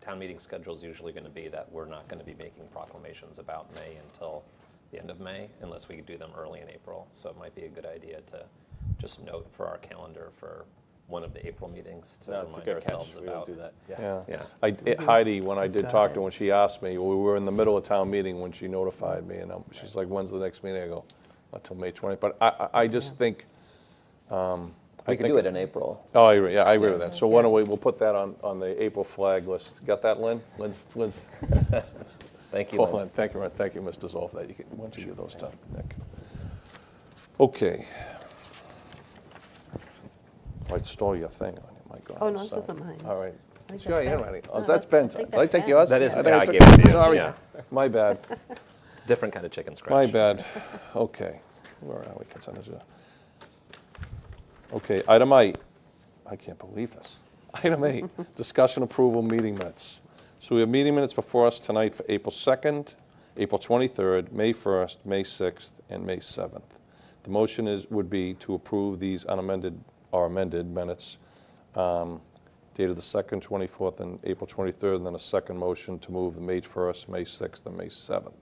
town meeting schedule is usually going to be that we're not going to be making proclamations about May until the end of May, unless we do them early in April. So it might be a good idea to just note for our calendar for one of the April meetings to No, it's a remind good catch. ourselves We will about. do that. Yeah. Yeah. Heidi, when I did Got talk it. to her, when she asked me, we were in the middle of town meeting when she notified me, and she's like, when's the next meeting? I go, not till May 20th. But I just think. We could do it in April. Oh, I agree, yeah, I agree with that. So why don't we'll put that on the April flag list. Got that, Lynn? Lynn's Thank you, hold Lynn. on. Thank you, thank you, Mr. Zoll, for that. Why don't you give those to Nick? Okay. I stole your thing on you, my God. Oh, no, this sorry. isn't mine. All right. I think Sure, that's yeah, Ben. Randy. No, Oh, that's Ben's. I think Did I that's take Ben. yours? That is, I I took- gave it to you. Sorry. Yeah. My bad. Different kind of chicken scratch. My bad. Okay. Where are we? Consent agenda. Okay, item 8. I can't believe this. Item 8, discussion approval meeting minutes. So we have meeting minutes before us tonight for April 2nd, April 23rd, May 1st, May 6th, and May 7th. The motion would be to approve these unamended or amended minutes dated the 2nd, 24th, and April 23rd, and then a second motion to move the May 1st, May 6th, and May 7th.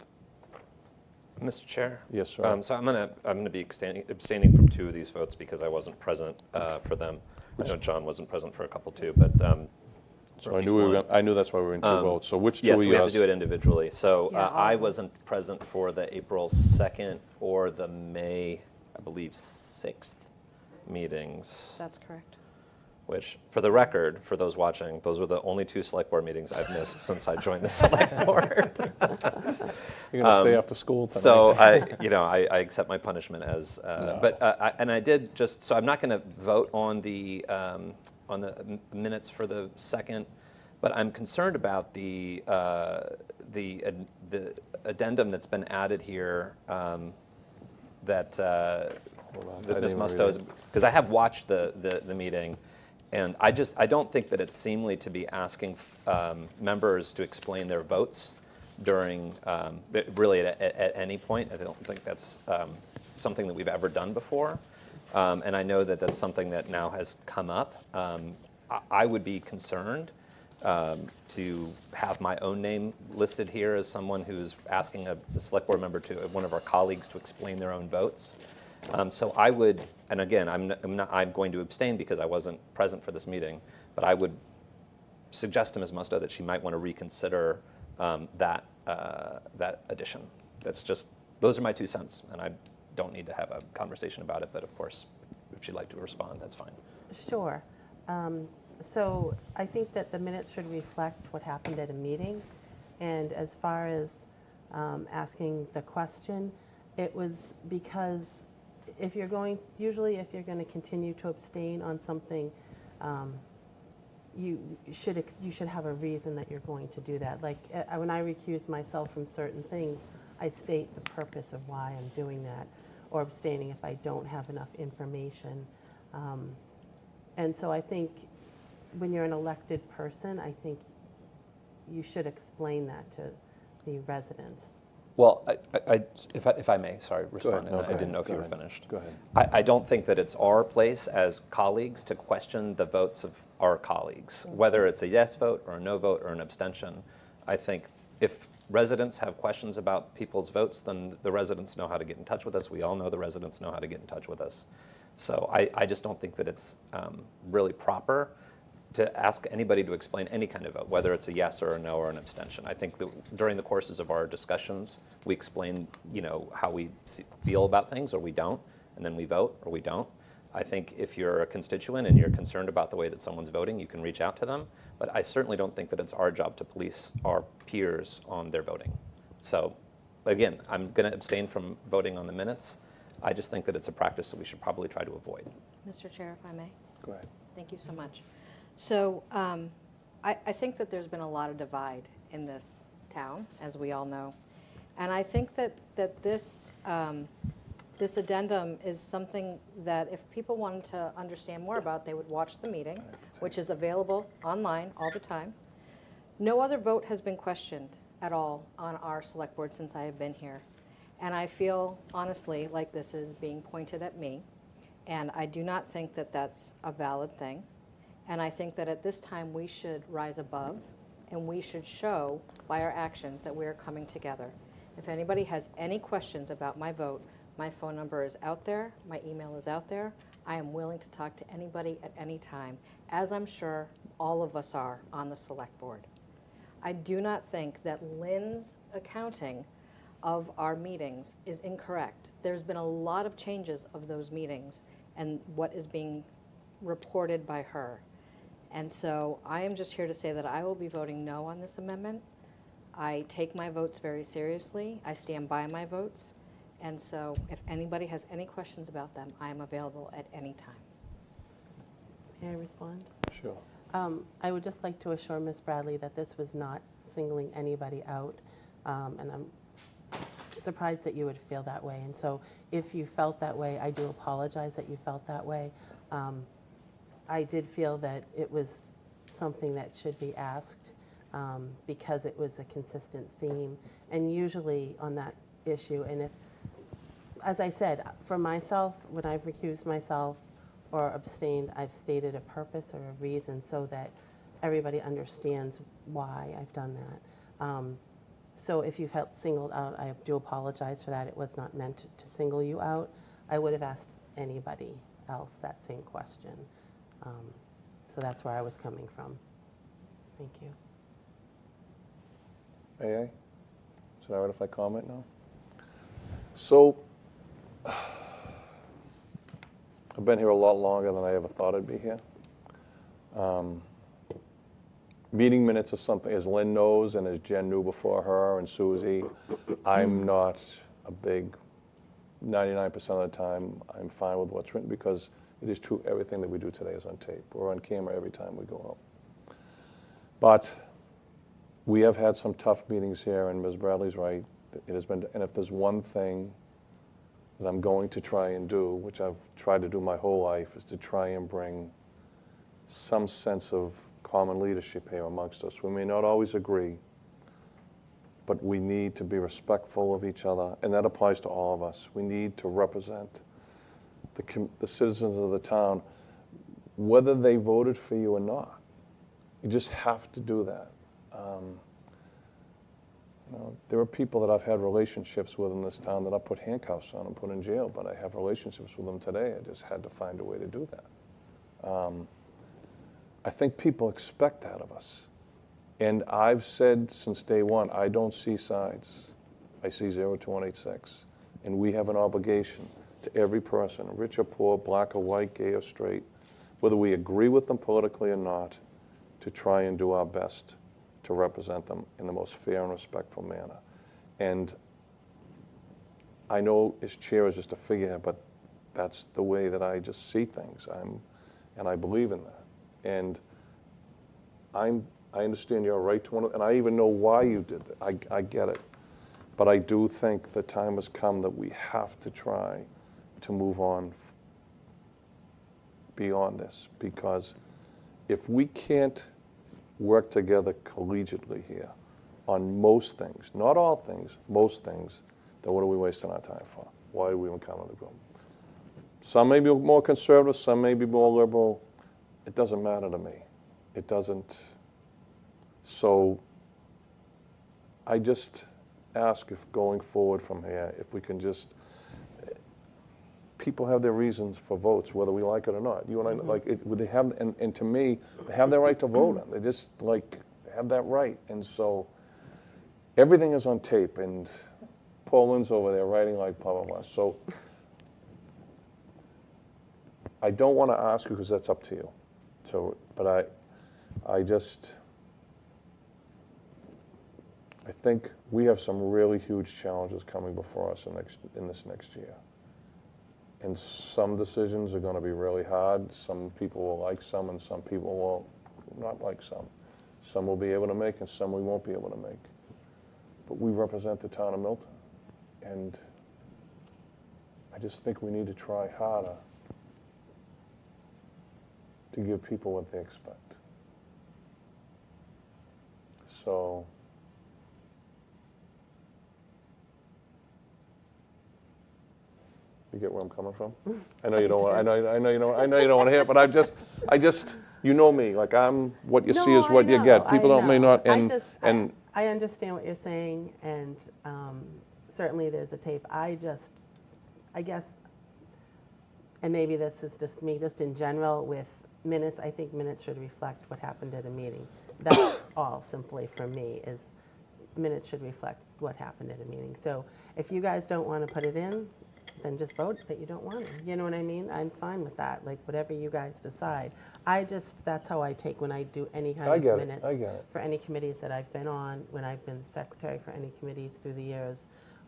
Mr. Chair? Yes, sir. So I'm gonna be abstaining from 2 of these votes because I wasn't present for them. I know John wasn't present for a couple too, but So I knew that's why we were in 2 votes. So which 2 yes, are we have to yours? do it individually. So Yeah, all I of them. wasn't present for the April 2nd or the May, I believe, 6th meetings. That's correct. Which, for the record, for those watching, those were the only 2 select board meetings I've missed since I joined the select board. You're going to stay after school tonight? So I accept my punishment as, but I did just, so I'm not going to vote on the minutes for the 2nd, but I'm concerned about the addendum that's been added here that didn't Ms. even Musto read is, it. because I have watched the meeting, and I don't think that it's seemly to be asking members to explain their votes during, really at any point. I don't think that's something that we've ever done before. And I know that that's something that now has come up. I would be concerned to have my own name listed here as someone who's asking a select board member, one of our colleagues, to explain their own votes. So I would, and again, I'm going to abstain because I wasn't present for this meeting, but I would suggest to Ms. Musto that she might want to reconsider that addition. That's just, those are my 2 cents, and I don't need to have a conversation about it, but of course, if she'd like to respond, that's fine. Sure. So I think that the minutes should reflect what happened at a meeting. And as far as asking the question, it was because usually if you're going to continue to abstain on something, you should have a reason that you're going to do that. Like when I recuse myself from certain things, I state the purpose of why I'm doing that, or abstaining if I don't have enough information. And so I think when you're an elected person, I think you should explain that to the residents. Well, if I may, sorry, respond. No, go I didn't ahead. know if Go you were ahead. finished. Go ahead. I don't think that it's our place as colleagues to question the votes of our colleagues, whether it's a yes vote or a no vote or an abstention. I think if residents have questions about people's votes, then the residents know how to get in touch with us. We all know the residents know how to get in touch with us. So I just don't think that it's really proper to ask anybody to explain any kind of vote, whether it's a yes or a no or an abstention. I think that during the courses of our discussions, we explain, how we feel about things, or we don't, and then we vote, or we don't. I think if you're a constituent and you're concerned about the way that someone's voting, you can reach out to them. But I certainly don't think that it's our job to police our peers on their voting. So, again, I'm going to abstain from voting on the minutes. I just think that it's a practice that we should probably try to avoid. Mr. Chair, if I may. Go ahead. Thank you so much. So I think that there's been a lot of divide in this town, as we all know. And I think that this addendum is something that if people wanted to understand more about, they would watch the meeting, which is available online all the time. No other vote has been questioned at all on our select board since I have been here. And I feel, honestly, like this is being pointed at me. And I do not think that that's a valid thing. And I think that at this time we should rise above and we should show by our actions that we are coming together. If anybody has any questions about my vote, my phone number is out there, my email is out there. I am willing to talk to anybody at any time, as I'm sure all of us are on the select board. I do not think that Lynn's accounting of our meetings is incorrect. There's been a lot of changes of those meetings and what is being reported by her. And so I am just here to say that I will be voting no on this amendment. I take my votes very seriously. I stand by my votes. And so if anybody has any questions about them, I am available at any time. May I respond? Sure. I would just like to assure Ms. Bradley that this was not singling anybody out, and I'm surprised that you would feel that way. And so if you felt that way, I do apologize that you felt that way. I did feel that it was something that should be asked because it was a consistent theme. And usually on that issue, and if, as I said, for myself, when I've recused myself or abstained, I've stated a purpose or a reason so that everybody understands why I've done that. So if you felt singled out, I do apologize for that. It was not meant to single you out. I would have asked anybody else that same question. So that's where I was coming from. Thank you. May I? Is it all right if I comment now? So, I've been here a lot longer than I ever thought I'd be here. Meeting minutes are something, as Lynn knows and as Jen knew before her and Susie, I'm not a big, 99% of the time, I'm fine with what's written because it is true, everything that we do today is on tape. We're on camera every time we go out. But we have had some tough meetings here, and Ms. Bradley's right. It has been, and if there's one thing that I'm going to try and do, which I've tried to do my whole life, is to try and bring some sense of common leadership here amongst us. We may not always agree, but we need to be respectful of each other, and that applies to all of us. We need to represent the citizens of the town, whether they voted for you or not. You just have to do that. You know, there are people that I've had relationships with in this town that I put handcuffs on and put in jail, but I have relationships with them today. I just had to find a way to do that. I think people expect that of us. And I've said since day one, I don't see sides. I see 0 to 186. And we have an obligation to every person, rich or poor, black or white, gay or straight, whether we agree with them politically or not, to try and do our best to represent them in the most fair and respectful manner. And I know as chair is just a figurehead, but that's the way that I just see things. And I believe in that. And I understand your right to one, and I even know why you did that. I get it. But I do think the time has come that we have to try to move on beyond this, because if we can't work together collegiately here on most things, not all things, most things, then what are we wasting our time for? Why do we even come in the room? Some may be more conservative, some may be more liberal. It doesn't matter to me. It doesn't. So I just ask, if going forward from here, if we can just, people have their reasons for votes, whether we like it or not. You and I, like, they have, and to me, they have their right to vote. They just, like, have that right. And so everything is on tape, and Paul Lynn's over there writing like blah, blah, blah. So I don't want to ask you, because that's up to you. So, but I think we have some really huge challenges coming before us in this next year. And some decisions are going to be really hard. Some people will like some, and some people will not like some. Some we'll be able to make, and some we won't be able to make. But we represent the town of Milton. And I just think we need to try harder to give people what they expect. So you get where I'm coming from? I know you don't want. I know you don't want to hear it, but I just You know me, like what you see No, is what I you know, get. People I don't may know. not, and I understand what you're saying, and certainly there's a tape. I guess, and maybe this is just me, just in general with minutes, I think minutes should reflect what happened at a meeting. That's all simply for me, is minutes should reflect what happened at a meeting. So if you guys don't want to put it in, then just vote that you don't want to. You know what I mean? I'm fine with that, like whatever you guys decide. That's how I take when I do any kind I of get it, minutes I get it. for any committees that I've been on, when I've been secretary for any committees through the years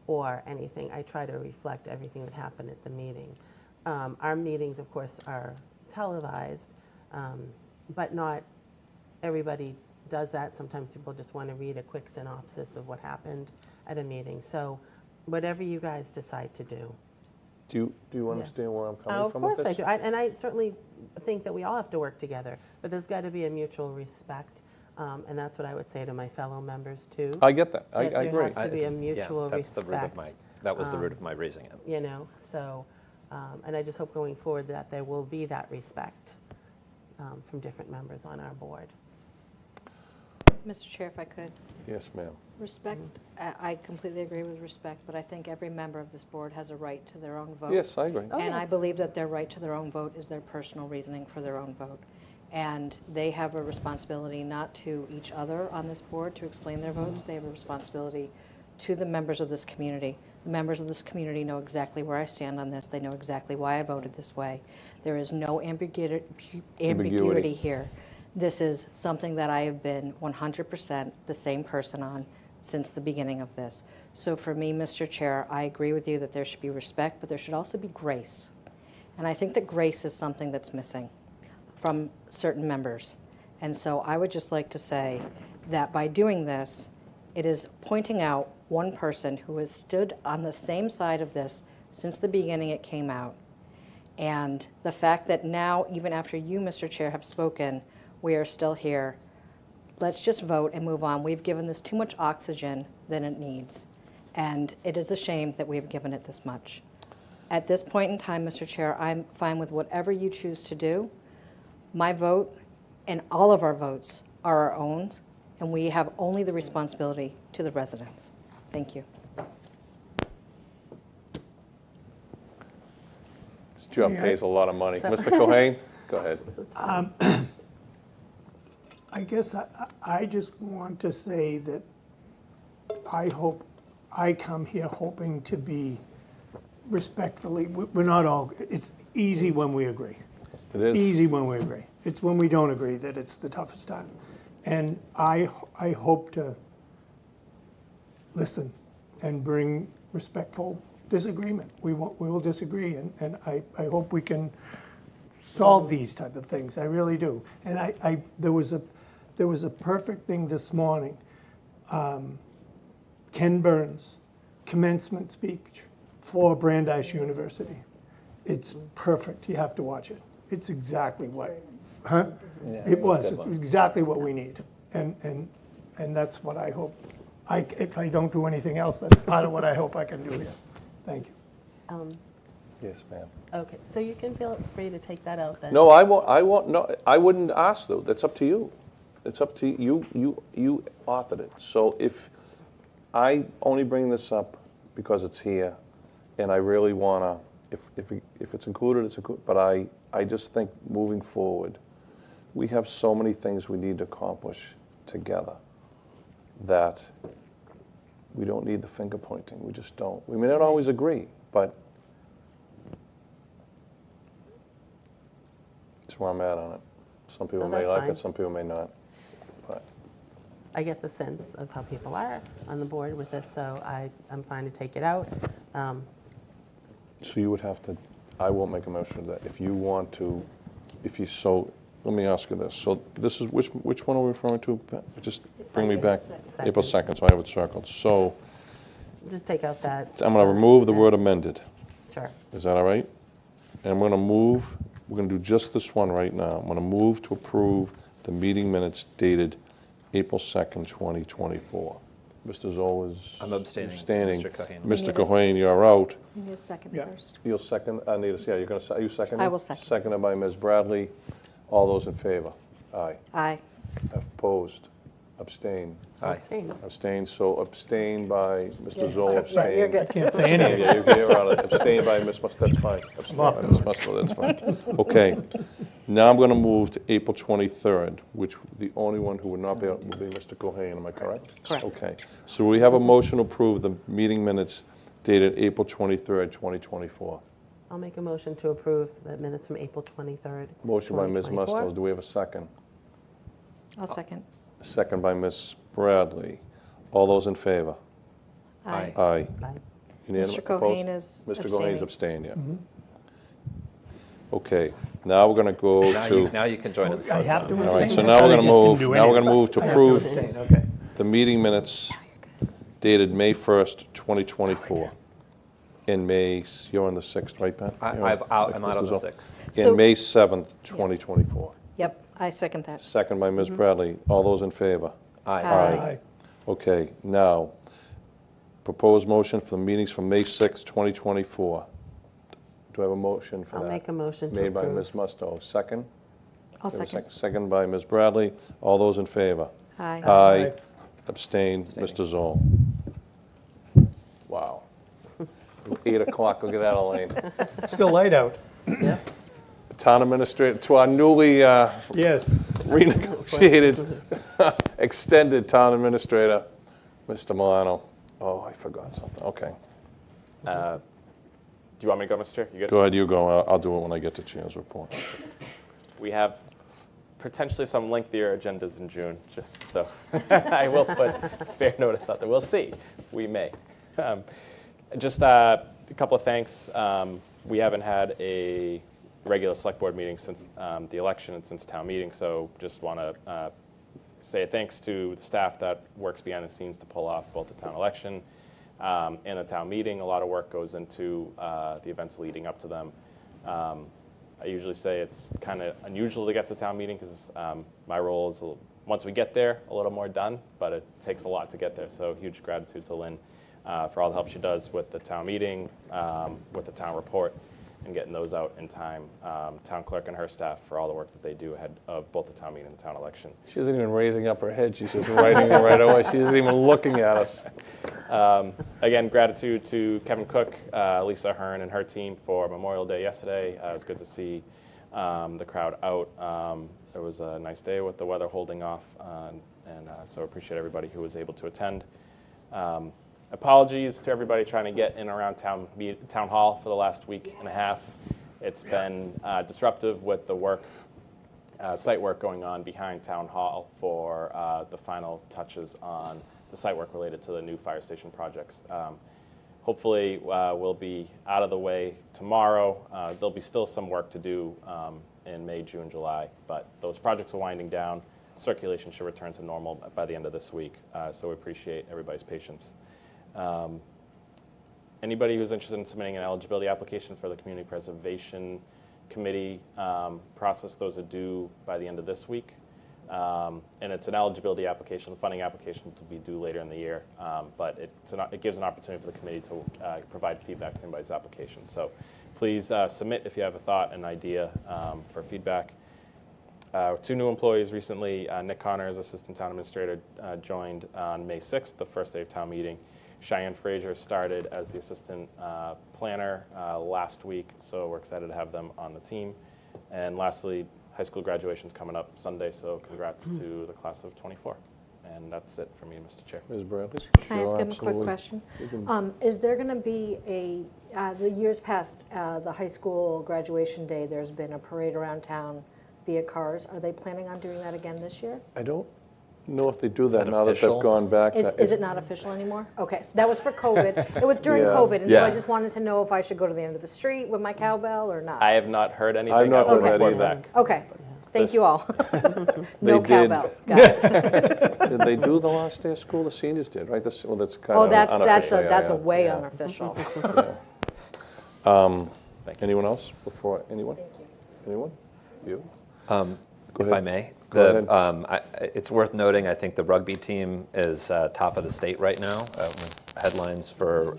or anything. I try to reflect everything that happened at the meeting. Our meetings, of course, are televised, but not everybody does that. Sometimes people just want to read a quick synopsis of what happened at a meeting. So whatever you guys decide to do. do you understand where I'm coming Of from with course I this? do. And I certainly think that we all have to work together, but there's got to be a mutual respect. And that's what I would say to my fellow members, too. I get that, I That there agree. has to be a mutual that's the root of respect. that was the root of my raising it. You know, so, and I just hope going forward that there will be that respect from different members on our board. Mr. Chair, if I could. Yes, ma'am. Respect, I completely agree with respect, but I think every member of this board has a right to their own vote. Yes, I agree. Oh, And I yes. believe that their right to their own vote is their personal reasoning for their own vote. And they have a responsibility not to each other on this board to explain their votes. They have a responsibility to the members of this community. The members of this community know exactly where I stand on this. They know exactly why I voted this way. There is no ambiguity here. This is something that I have been 100% the same person on since the beginning of this. So for me, Mr. Chair, I agree with you that there should be respect, but there should also be grace. And I think that grace is something that's missing from certain members. And so I would just like to say that by doing this, it is pointing out one person who has stood on the same side of this since the beginning it came out. And the fact that now, even after you, Mr. Chair, have spoken, we are still here. Let's just vote and move on. We've given this too much oxygen than it needs. And it is a shame that we have given it this much. At this point in time, Mr. Chair, I'm fine with whatever you choose to do. My vote and all of our votes are our own, and we have only the responsibility to the residents. Thank you. This job Yeah. pays a lot of money. So- Mr. Cohen, go ahead. So it's fine. I guess I just want to say that I hope, I come here hoping to be respectfully, we're not all, it's easy when we agree. It is. Easy when we agree. It's when we don't agree that it's the toughest time. And I hope to listen and bring respectful disagreement. We will disagree, and I hope we can solve these type of things. I really do. And there was a perfect thing this morning. Ken Burns, commencement speech for Brandeis University. It's perfect. You have to watch it. It's exactly what, huh? It was. It's exactly what we need. And that's what I hope. If I don't do anything else, that's part of what I hope I can do here. Thank you. Yes, ma'am. Okay, so you can feel free to take that out then. No, I won't, no, I wouldn't ask though. That's up to you. It's up to you. You authored it. So if I only bring this up because it's here, and I really wanna, if it's included, it's included. But I just think moving forward, we have so many things we need to accomplish together that we don't need the finger pointing. We just don't. We may not always agree, but that's where I'm at on it. Some people may that's like fine. it, some people may not. But I get the sense of how people are on the board with this, so I'm fine to take it out. so you would have to. I won't make a motion to that. If you want to, if you so. Let me ask you this. So this is which one are we referring to? Just bring me back. Second. April 2nd. So I have it circled. So Just take out that. I'm going to remove the word amended. Sure. Is that all right? And I'm going to move. We're going to do just this one right now. I'm going to move to approve the meeting minutes dated April 2nd, 2024. Mr. Zoll is I'm abstaining. abstaining. Mr. Cohen. Mr. Cohen, you're out. You need a second Yeah. first. You'll second, Anita, yeah, you're going to, are you seconding? I will second. Seconded by Ms. Bradley. All those in favor? Aye. Aye. Opposed? Abstain? Abstain. Abstain, so abstain by Mr. Zoll, abstain. Right, you're good. Can't say anything. Yeah, you're out of it. Abstain by Ms. Musto, that's fine. Abstain by off Ms. Musto, that's fine. Okay, now I'm going to move to April 23rd, which the only one who would not be able will be Mr. Cohen, am I correct? Correct. Okay, so we have a motion to approve the meeting minutes dated April 23rd, 2024. I'll make a motion to approve the minutes from April 23rd. Motion by Ms. 2024. Musto, do we have a second? I'll second. Second by Ms. Bradley. All those in favor? Aye. Aye. Aye. Unanimous? Mr. Cohen is Mr. Cohen's abstaining. abstained, yeah. Okay, now we're going to go to, Now you can join in the I fun. have to all right, abstain? so I now thought we're I going to just didn't move, do now we're going to anything. move to I have approve abstain, okay. the meeting minutes dated May 1st, 2024. In May, you're on the 6th, right, Pat? I'm You're out on the Mr. Zoll. 6th. So- In May 7th, 2024. Yep, I second that. Second by Ms. Bradley. All those in favor? Aye. Aye. Okay, now, proposed motion for the meetings from May 6th, 2024. Do I have a motion for that? I'll make a motion to Made by approve. Ms. Musto. Second? I'll Do I have a second. Second by Ms. Bradley. All those in favor? Aye. Aye. Abstain, Mr. Zoll. Wow. 8 o'clock, look at that, Elaine. Still light out. Town administrator, to our newly Yes. renegotiated, extended town administrator, Mr. Milano. Oh, I forgot something, okay. Do you want me to go, Mr. Chair? You good? Go ahead, you go, I'll do it when I get to Chair's report. We have potentially some lengthier agendas in June, just so I will put fair notice out there. We'll see. We may. Just a couple of thanks. We haven't had a regular select board meeting since the election and since town meeting, so just want to say thanks to the staff that works behind the scenes to pull off both the town election and the town meeting. A lot of work goes into the events leading up to them. I usually say it's kind of unusual to get to town meeting because my role is, once we get there, a little more done, but it takes a lot to get there. So huge gratitude to Lynn for all the help she does with the town meeting, with the town report, and getting those out in time. Town clerk and her staff for all the work that they do ahead of both the town meeting and the town election. She isn't even raising up her head, she's just writing it right away. She isn't even looking at us. Again, gratitude to Kevin Cook, Lisa Hearn, and her team for Memorial Day yesterday. It was good to see the crowd out. It was a nice day with the weather holding off, and so appreciate everybody who was able to attend. Apologies to everybody trying to get in and around town hall for the last week and a half. It's been disruptive with the work, site work going on behind town hall for the final touches on the site work related to the new fire station projects. Hopefully we'll be out of the way tomorrow. There'll be still some work to do in May, June, July, but those projects are winding down. Circulation should return to normal by the end of this week, so we appreciate everybody's patience. Anybody who's interested in submitting an eligibility application for the Community Preservation Committee process, those are due by the end of this week. And it's an eligibility application. The funding application will be due later in the year, but it gives an opportunity for the committee to provide feedback to anybody's application. So please submit if you have a thought, an idea for feedback. 2 new employees recently. Nick Connors, Assistant Town Administrator, joined on May 6th, the first day of town meeting. Cheyenne Frazier started as the Assistant Planner last week, so we're excited to have them on the team. And lastly, high school graduation's coming up Sunday, so congrats to the class of 24. And that's it for me, Mr. Chair. Ms. Bradley? Can I ask Sure, him a quick absolutely. question? Is there going to be the years past the high school graduation day, there's been a parade around town via cars. Are they planning on doing that again this year? I don't know if they do that that now that official? they've gone back. Is it not official anymore? Okay, so that was for COVID. It was during Yeah. COVID, and so I Yeah. just wanted to know if I should go to the end of the street with my cowbell or not. I have not heard anything. I've not I will heard that report either. back. Okay, thank This- you all. No They did. cowbells, got it. Did they do the last day of school? The seniors did, right? Well, that's kind Oh, of that's unofficial. a Yeah, way yeah. unofficial. Anyone else before, anyone? Anyone? You? Go If ahead. I may. Go It's worth noting, I think the rugby team is top of the state right now, with headlines for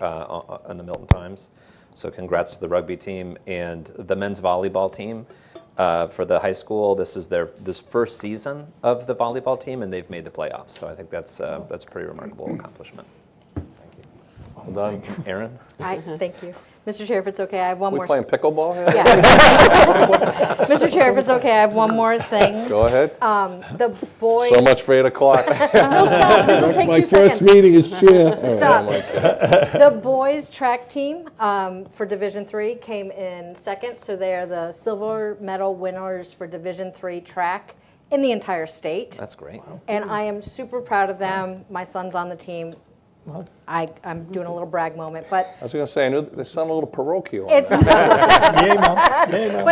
in the Milton Times. So congrats to the rugby team. And the men's volleyball team for the high school. This is this first season of the volleyball team, and they've made the playoffs. So I think that's a pretty remarkable accomplishment. Well done. Aaron? Thank you. Mr. Chair, if it's okay, I have one We more. playing pickleball here? Yeah. Mr. Chair, if it's okay, I have one more thing. Go ahead. The boys. So much for 8 o'clock. No, stop. This will take My 2 first seconds. meeting as chair. Stop. The boys track team for Division III came in second, so they are the silver medal winners for Division III track in the entire state. That's great. And I am super proud of them. My son's on the team. I'm doing a little brag moment, but I was going to say, I knew they sound a little parochial. it's Yay, Mom. Yay, Mom.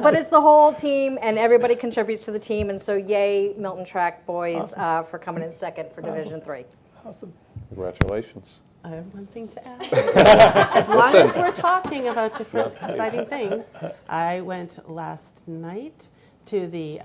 but it's the whole team, and everybody contributes to the team. And so, yay, Milton Track boys for coming in second for Division III. Awesome. Congratulations. I have one thing to add. As long as we're talking about different exciting things, I went last night to the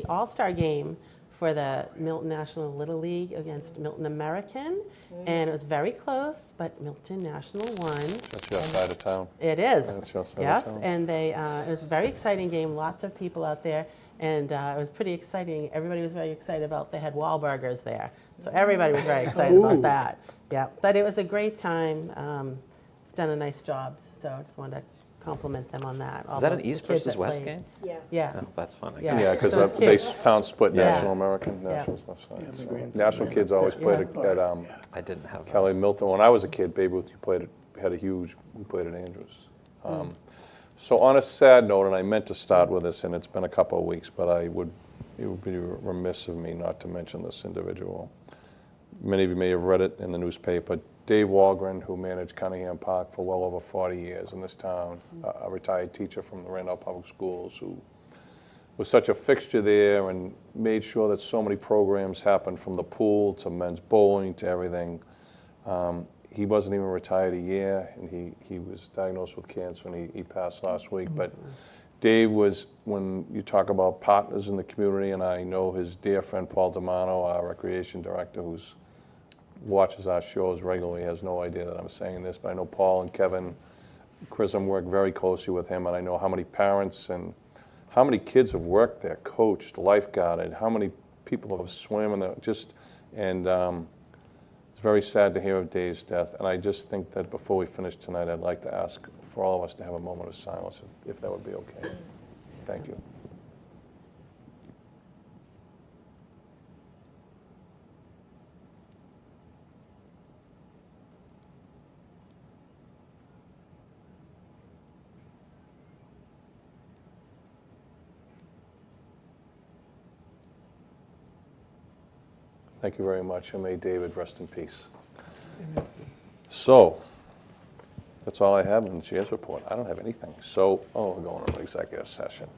All-Star game for the Milton National Little League against Milton American, and it was very close, but Milton National won. That's your side of town. It is. That's your side of Yes, town. and it was a very exciting game, lots of people out there, and it was pretty exciting. Everybody was very excited about, they had Wahlburgers there, so everybody was very excited about that. Yeah, but it was a great time, done a nice job, so I just wanted to compliment them on that. Is that an East versus West game? Yeah. Yeah. Oh, that's fun. Yeah. Yeah, because So it's they cute. town split Yeah. National American, Yeah. National stuff. So National kids always played at I didn't have that. Kelly Milton. When I was a kid, Babe Ruth we played at Andrews. So on a sad note, and I meant to start with this, and it's been a couple of weeks, but it would be remiss of me not to mention this individual. Many of you may have read it in the newspaper. Dave Walgren, who managed Cunningham Park for well over 40 years in this town, a retired teacher from the Randolph Public Schools, who was such a fixture there and made sure that so many programs happened, from the pool to men's bowling to everything. He wasn't even retired a year, and he was diagnosed with cancer, and he passed last week. But Dave was, when you talk about partners in the community, and I know his dear friend Paul D'Amano, our recreation director, who's watches our shows regularly, has no idea that I'm saying this, but I know Paul and Kevin Chrism work very closely with him, and I know how many parents and how many kids have worked there, coached, lifeguarded, how many people have swam in there, it's very sad to hear of Dave's death, and I just think that before we finish tonight, I'd like to ask for all of us to have a moment of silence, if that would be okay. Thank you. Thank you very much, and may David rest in peace. So, that's all I have in the chair's report. I don't have anything. So, we're going to an executive session.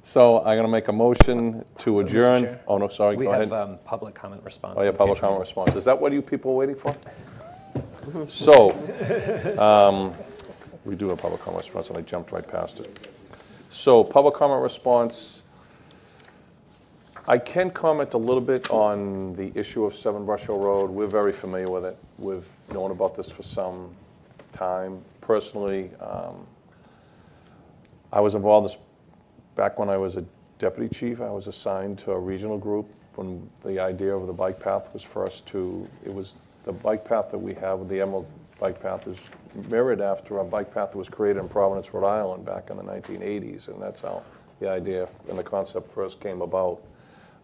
So, I'm going to make a motion to adjourn. Chair? Oh, no, sorry, We go ahead. have public comment response. Oh, yeah, in the public future. comment response. Is that what you people were waiting for? So, we do have public comment response, and I jumped right past it. So, public comment response, I can comment a little bit on the issue of 7 Brush Hill Road. We're very familiar with it. We've known about this for some time. Personally, I was involved back when I was a deputy chief. I was assigned to a regional group when the idea of the bike path was it was the bike path that we have, the Emerald Bike Path, is mirrored after a bike path that was created in Providence, Rhode Island back in the 1980s, and that's how the idea and the concept first came about.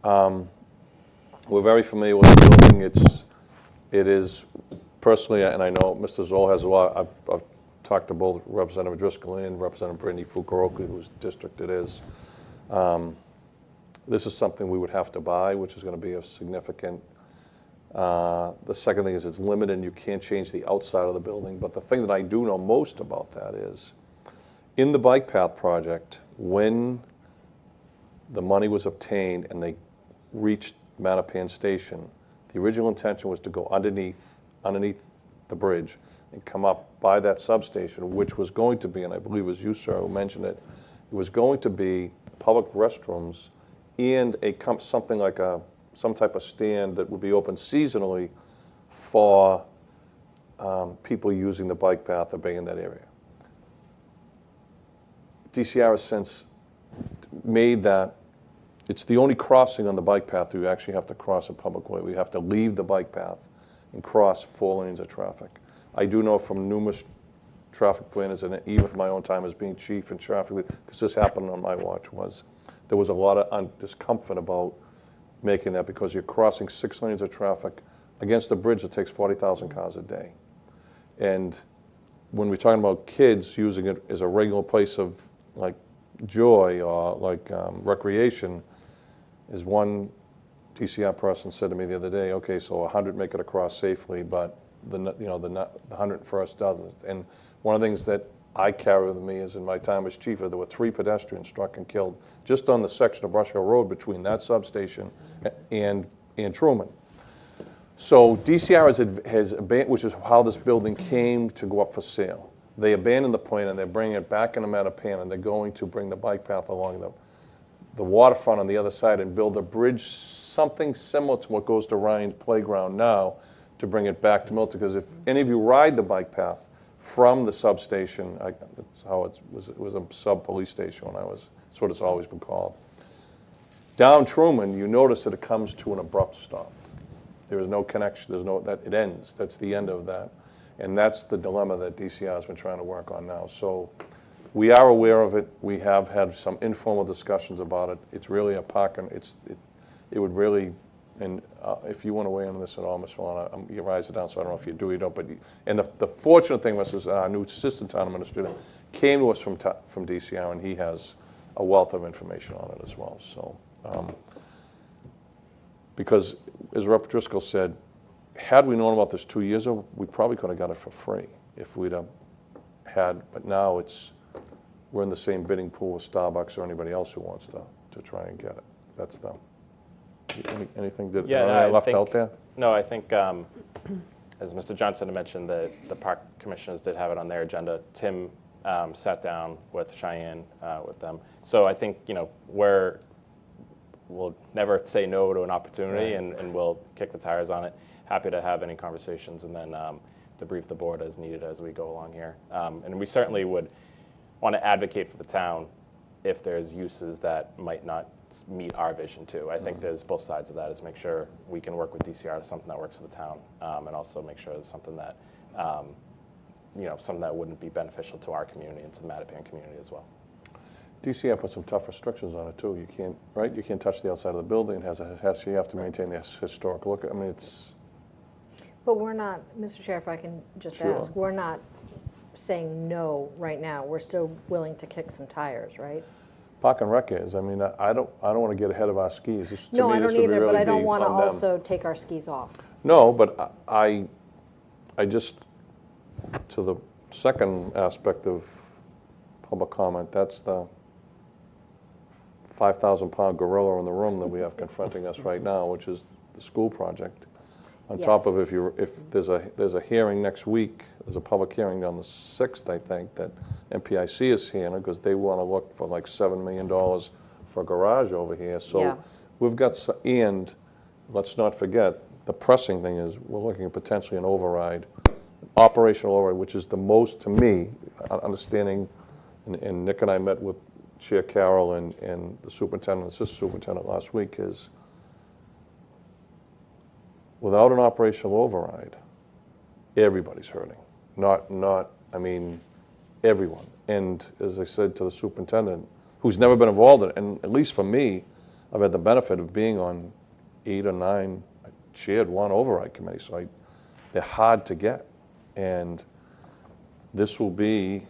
We're very familiar with the building. It is personally, and I know Mr. Zoll has a lot. I've talked to both Representative Driscoll and Representative Brittany Fukuoka, whose district it is. This is something we would have to buy, which is going to be a significant. The second thing is it's limited, and you can't change the outside of the building. But the thing that I do know most about that is, in the bike path project, when the money was obtained and they reached Mattapan Station, the original intention was to go underneath the bridge and come up by that substation, which was going to be, and I believe it was you, sir, who mentioned it, it was going to be public restrooms and something like some type of stand that would be open seasonally for people using the bike path or being in that area. DCR has since made that, it's the only crossing on the bike path where you actually have to cross a public way. We have to leave the bike path and cross 4 lanes of traffic. I do know from numerous traffic planners, and even my own time as being chief and traffic, because this happened on my watch, there was a lot of discomfort about making that because you're crossing 6 lanes of traffic against a bridge that takes 40,000 cars a day. And when we're talking about kids using it as a regular place of like joy or like recreation, is one TCR person said to me the other day, okay, so 100 make it across safely, but the 101st doesn't. And one of the things that I carry with me is in my time as chief, there were 3 pedestrians struck and killed just on the section of Brush Hill Road between that substation and Truman. So DCR has abandoned, which is how this building came to go up for sale. They abandoned the plan and they're bringing it back in the Mattapan, and they're going to bring the bike path along the waterfront on the other side and build a bridge, something similar to what goes to Ryan's Playground now, to bring it back to Milton. Because if any of you ride the bike path from the substation, that's how it was a sub-police station when I was, that's what it's always been called. Down Truman, you notice that it comes to an abrupt stop. There is no connection, it ends, that's the end of that. And that's the dilemma that DCR has been trying to work on now. So we are aware of it. We have had some informal discussions about it. It's really a park, and it would really, and if you want to weigh in on this at all, Ms. Vaughn, you write it down, so I don't know if you do, you don't, but, and the fortunate thing was our new assistant town administrator came to us from DCR, and he has a wealth of information on it as well. So, because as Rep. Driscoll said, had we known about this 2 years ago, we probably could have got it for free if we'd have had, but now we're in the same bidding pool with Starbucks or anybody else who wants to try and get it. That's them. Anything that I left out there? No, I think, as Mr. Johnson had mentioned, the park commissioners did have it on their agenda. Tim sat down with Cheyenne, with them. So I think, we'll never say no to an opportunity, right. and we'll kick the tires on it. Happy to have any conversations and then debrief the board as needed as we go along here. And we certainly would want to advocate for the town if there's uses that might not meet our vision too. I think there's both sides of that, is make sure we can work with DCR to something that works for the town, and also make sure there's something that, something that wouldn't be beneficial to our community and to the Mattapan community as well. DCR put some tough restrictions on it too. You can't, right? You can't touch the outside of the building. You have to maintain the historic look. I mean, it's. But we're not, Mr. Chair, if I can just Sure. ask, we're not saying no right now. We're still willing to kick some tires, right? Park and Rec is. I mean, I don't want to get ahead of our skis. No, I don't either, but I don't want want to also take our skis off. No, but I just, to the second aspect of public comment, that's the 5,000-pound gorilla in the room that we have confronting us right now, which is the school project. On Yes. top of if there's a hearing next week, there's a public hearing on the 6th, I think, that MPIC is here because they want to look for like $7 million for a garage over here. So Yeah. we've got, and let's not forget, the pressing thing is we're looking at potentially an override, operational override, which is the most, to me, understanding, and Nick and I met with Chair Carroll and the superintendent, assistant superintendent last week, is without an operational override, everybody's hurting. I mean, everyone. And as I said to the superintendent, who's never been involved in it, and at least for me, I've had the benefit of being on 8 or 9, I chaired one override committee, so they're hard to get. And this will be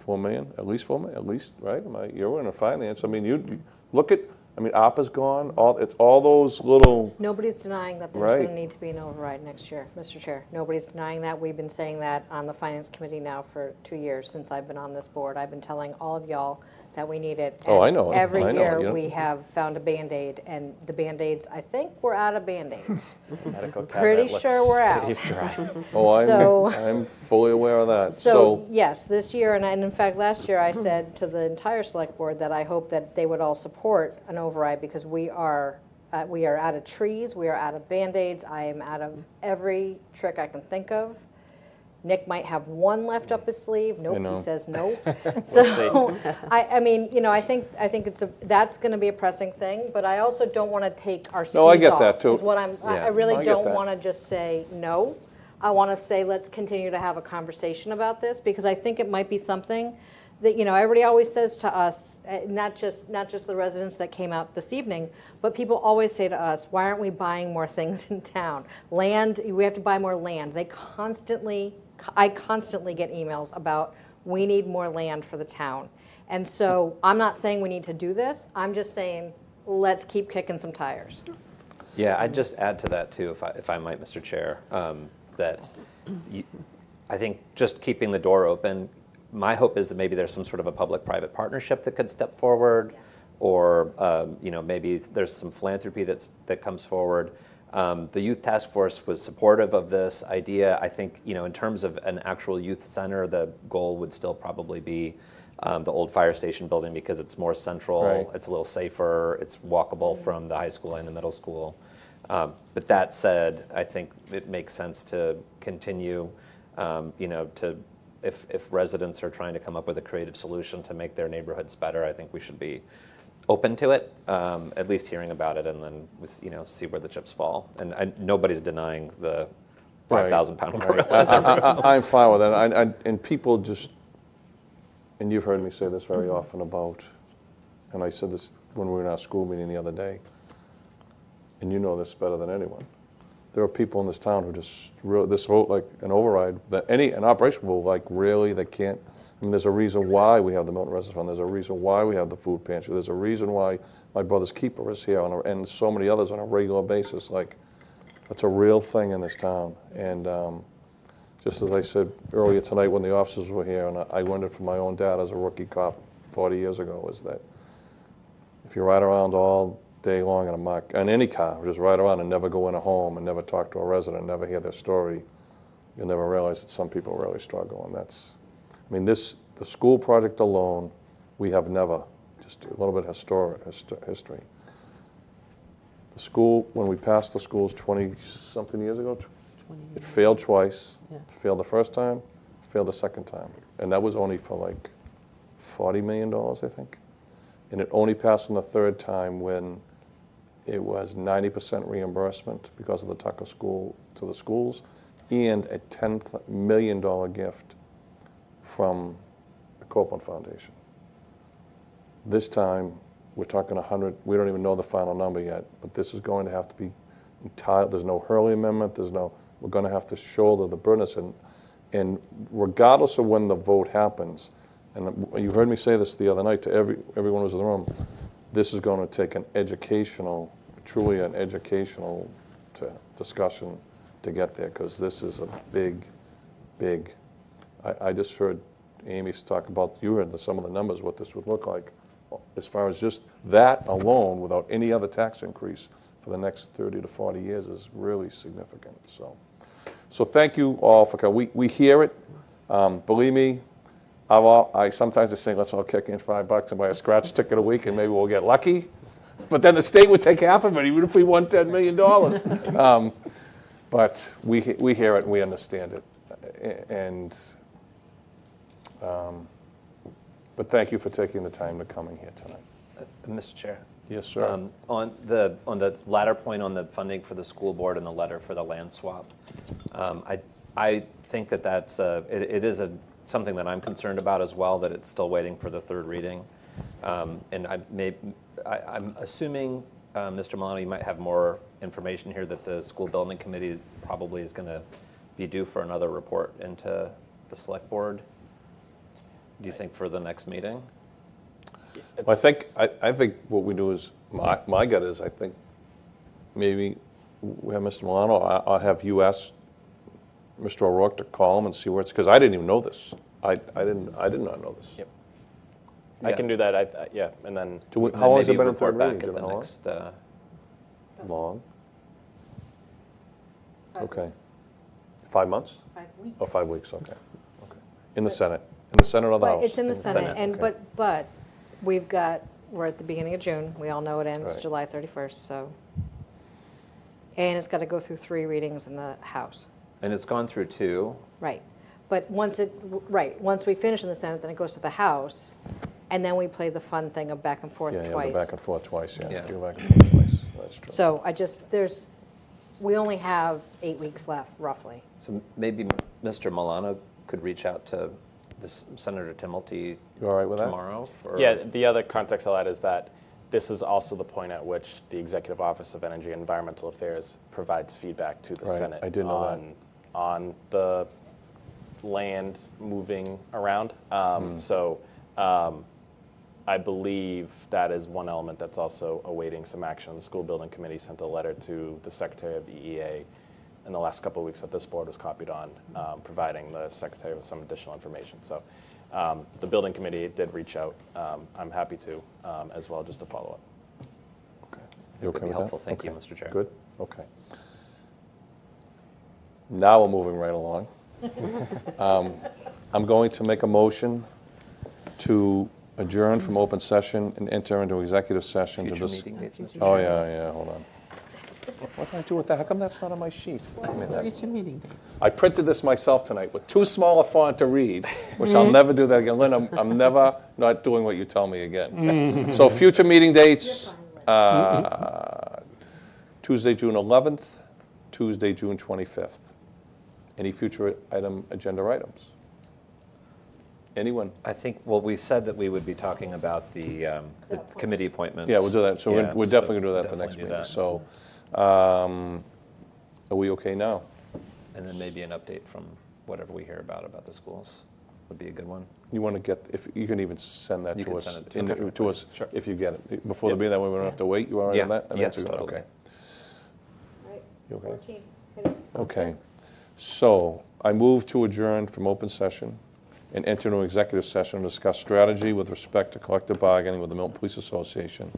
$4 million, at least $4 million, at least, right? You're in a finance. I mean, you look at, APA's gone, it's all those little. Nobody's denying that there's Right. going to need to be an override next year, Mr. Chair. Nobody's denying that. We've been saying that on the Finance Committee now for 2 years since I've been on this board. I've been telling all of y'all that we need it. Oh, And I know. Every I know. year You- we have found a Band-Aid, and the Band-Aids, I think we're out of Band-Aids. Medical Pretty cabinet sure looks we're out. pretty dry. Oh, So- I'm fully aware of that. So, yes, this year, and in fact, last year I said to the entire select board that I hope that they would all support an override because we are out of trees, we are out of Band-Aids, I am out of every trick I can think of. Nick might have one left up his sleeve. Nope, know. he says no. So, I mean, you know, I think that's going to be a pressing thing, but I also don't want to take our skis off. No, I get that, too. Is what I Yeah. really No, I get don't that. want to just say no. I want to say let's continue to have a conversation about this, because I think it might be something that, you know, everybody always says to us, not just the residents that came out this evening, but people always say to us, why aren't we buying more things in town? Land, we have to buy more land. I constantly get emails about, we need more land for the town. And so I'm not saying we need to do this. I'm just saying, let's keep kicking some tires. Yeah, I'd just add to that too, if I might, Mr. Chair, that I think just keeping the door open, my hope is that maybe there's some sort of a public-private partnership that could step forward, or you know, maybe there's some philanthropy that comes forward. The youth task force was supportive of this idea. I think, you know, in terms of an actual youth center, the goal would still probably be the old fire station building, because it's more central, Right. it's a little safer, it's walkable from the high school and the middle school. But that said, I think it makes sense to continue, you know, if residents are trying to come up with a creative solution to make their neighborhoods better, I think we should be open to it, at least hearing about it, and then, you know, see where the chips fall. And nobody's denying the 5,000-pound gorilla. I'm fine with that. And people just, and you've heard me say this very often about, and I said this when we were in our school meeting the other day, and you know this better than anyone. There are people in this town who just, this whole, like an override, that an operation will, like, really, they can't. I mean, there's a reason why we have the Milton Residence Fund. There's a reason why we have the food pantry. There's a reason why my brother's keeper is here, and so many others on a regular basis. Like, it's a real thing in this town. And just as I said earlier tonight when the officers were here, and I learned it from my own dad as a rookie cop 40 years ago, is that if you ride around all day long in any car, just ride around and never go in a home and never talk to a resident, never hear their story, you'll never realize that some people really struggle. And that's, I mean, the school project alone, we have never, just a little bit history. The school, when we passed the schools 20-something years ago, it failed twice. Yeah. It failed the first time, failed the second time. And that was only for like $40 million, I think. And it only passed on the third time when it was 90% reimbursement because of the Tucker School to the schools, and a $10 million gift from the Copeland Foundation. This time, we're talking 100, we don't even know the final number yet, but this is going to have to be entirely, there's no Hurley Amendment, we're going to have to shoulder the burden. And regardless of when the vote happens, and you heard me say this the other night to everyone who was in the room, this is going to take truly an educational discussion to get there, because this is a big, I just heard Amy talk about, you heard some of the numbers, what this would look like, as far as just that alone, without any other tax increase for the next 30 to 40 years, is really significant. So thank you all for coming. We hear it. Believe me, I sometimes say, let's all kick in $5 and buy a scratch ticket a week, and maybe we'll get lucky. But then the state would take half of it, even if we won $10 million. But we hear it and we understand it. And but thank you for taking the time to coming here tonight. Mr. Chair. Yes, sir. On the latter point on the funding for the school board and the letter for the land swap, I think that's it is something that I'm concerned about as well, that it's still waiting for the third reading. And I'm assuming, Mr. Milano, you might have more information here, that the school building committee probably is going to be due for another report into the select board. Do you think for the next meeting? Well, I think what we do is, my gut is, I think maybe we have Mr. Milano, I'll have you ask Mr. O'Rourke to call him and see where it's, because I didn't even know this. I did not know this. Yep. I can do that. Yeah, and then How long has it maybe been in report third back reading? at the next. Long? Okay. 5 months? 5 weeks. Oh, 5 weeks, okay. In the Senate? In the Senate or the House? But it's in the Senate, and, okay. but we're at the beginning of June. We all know it ends Right. July 31st, so. And it's got to go through 3 readings in the House. And it's gone through 2. Right. But once we finish in the Senate, then it goes to the House, and then we play the fun thing of back and forth Yeah, twice. you go back and forth twice, yeah. Yeah. You go back and forth twice, that's true. So we only have 8 weeks left, roughly. So maybe Mr. Milano could reach out to Senator Timmelty You all right with that? tomorrow? Yeah, the other context I'll add is that this is also the point at which the Executive Office of Energy and Environmental Affairs provides feedback to the Right, Senate I did know that. on the land moving around. I believe that is one element that's also awaiting some action. The School Building Committee sent a letter to the Secretary of the EEA in the last couple of weeks that this board was copied on, providing the Secretary with some additional information. So the Building Committee did reach out. I'm happy to as well, just to follow up. You That'd okay be with that? helpful. Thank you, Okay. Mr. Chair. Good, okay. Now we're moving right along. I'm going to make a motion to adjourn from open session and enter into executive session to Future dis- meeting dates, Mr. Oh, Chair. yeah, hold on. What did I do with that? How come that's not on my sheet? Wait a minute. Future meeting dates. I printed this myself tonight with too small a font to read, which I'll never do that again. Lynn, I'm never not doing what you tell me again. So future meeting dates, Tuesday, June 11th, Tuesday, June 25th. Any future agenda items? Anyone? I think, well, we said that we would be talking about the committee appointments. Yeah, we'll do that. So Yeah, we're definitely going to do that at the next definitely do meeting. that. So are we okay now? And then maybe an update from whatever we hear about the schools would be a good one. You want to get, if you can even send that You to can us, send it to- okay. to us Sure. if you get it before the Yep. meeting. That way we don't have to wait. You all right Yeah. on that? And Yes, that's good. totally. Okay. You okay? 14. Hit it. Okay. So I move to adjourn from open session and enter into executive session to discuss strategy with respect to collective bargaining with the Milton Police Association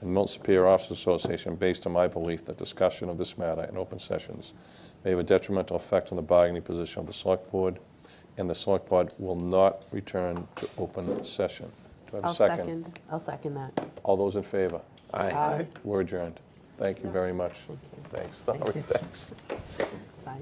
and Milton Superior Officers Association based on my belief that discussion of this matter in open sessions may have a detrimental effect on the bargaining position of the Select Board, and the Select Board will not return to open session. Do I have a second? I'll second that. All those in favor? Aye. We're adjourned. Thank you very much. Thanks. Sorry, thanks. It's fine.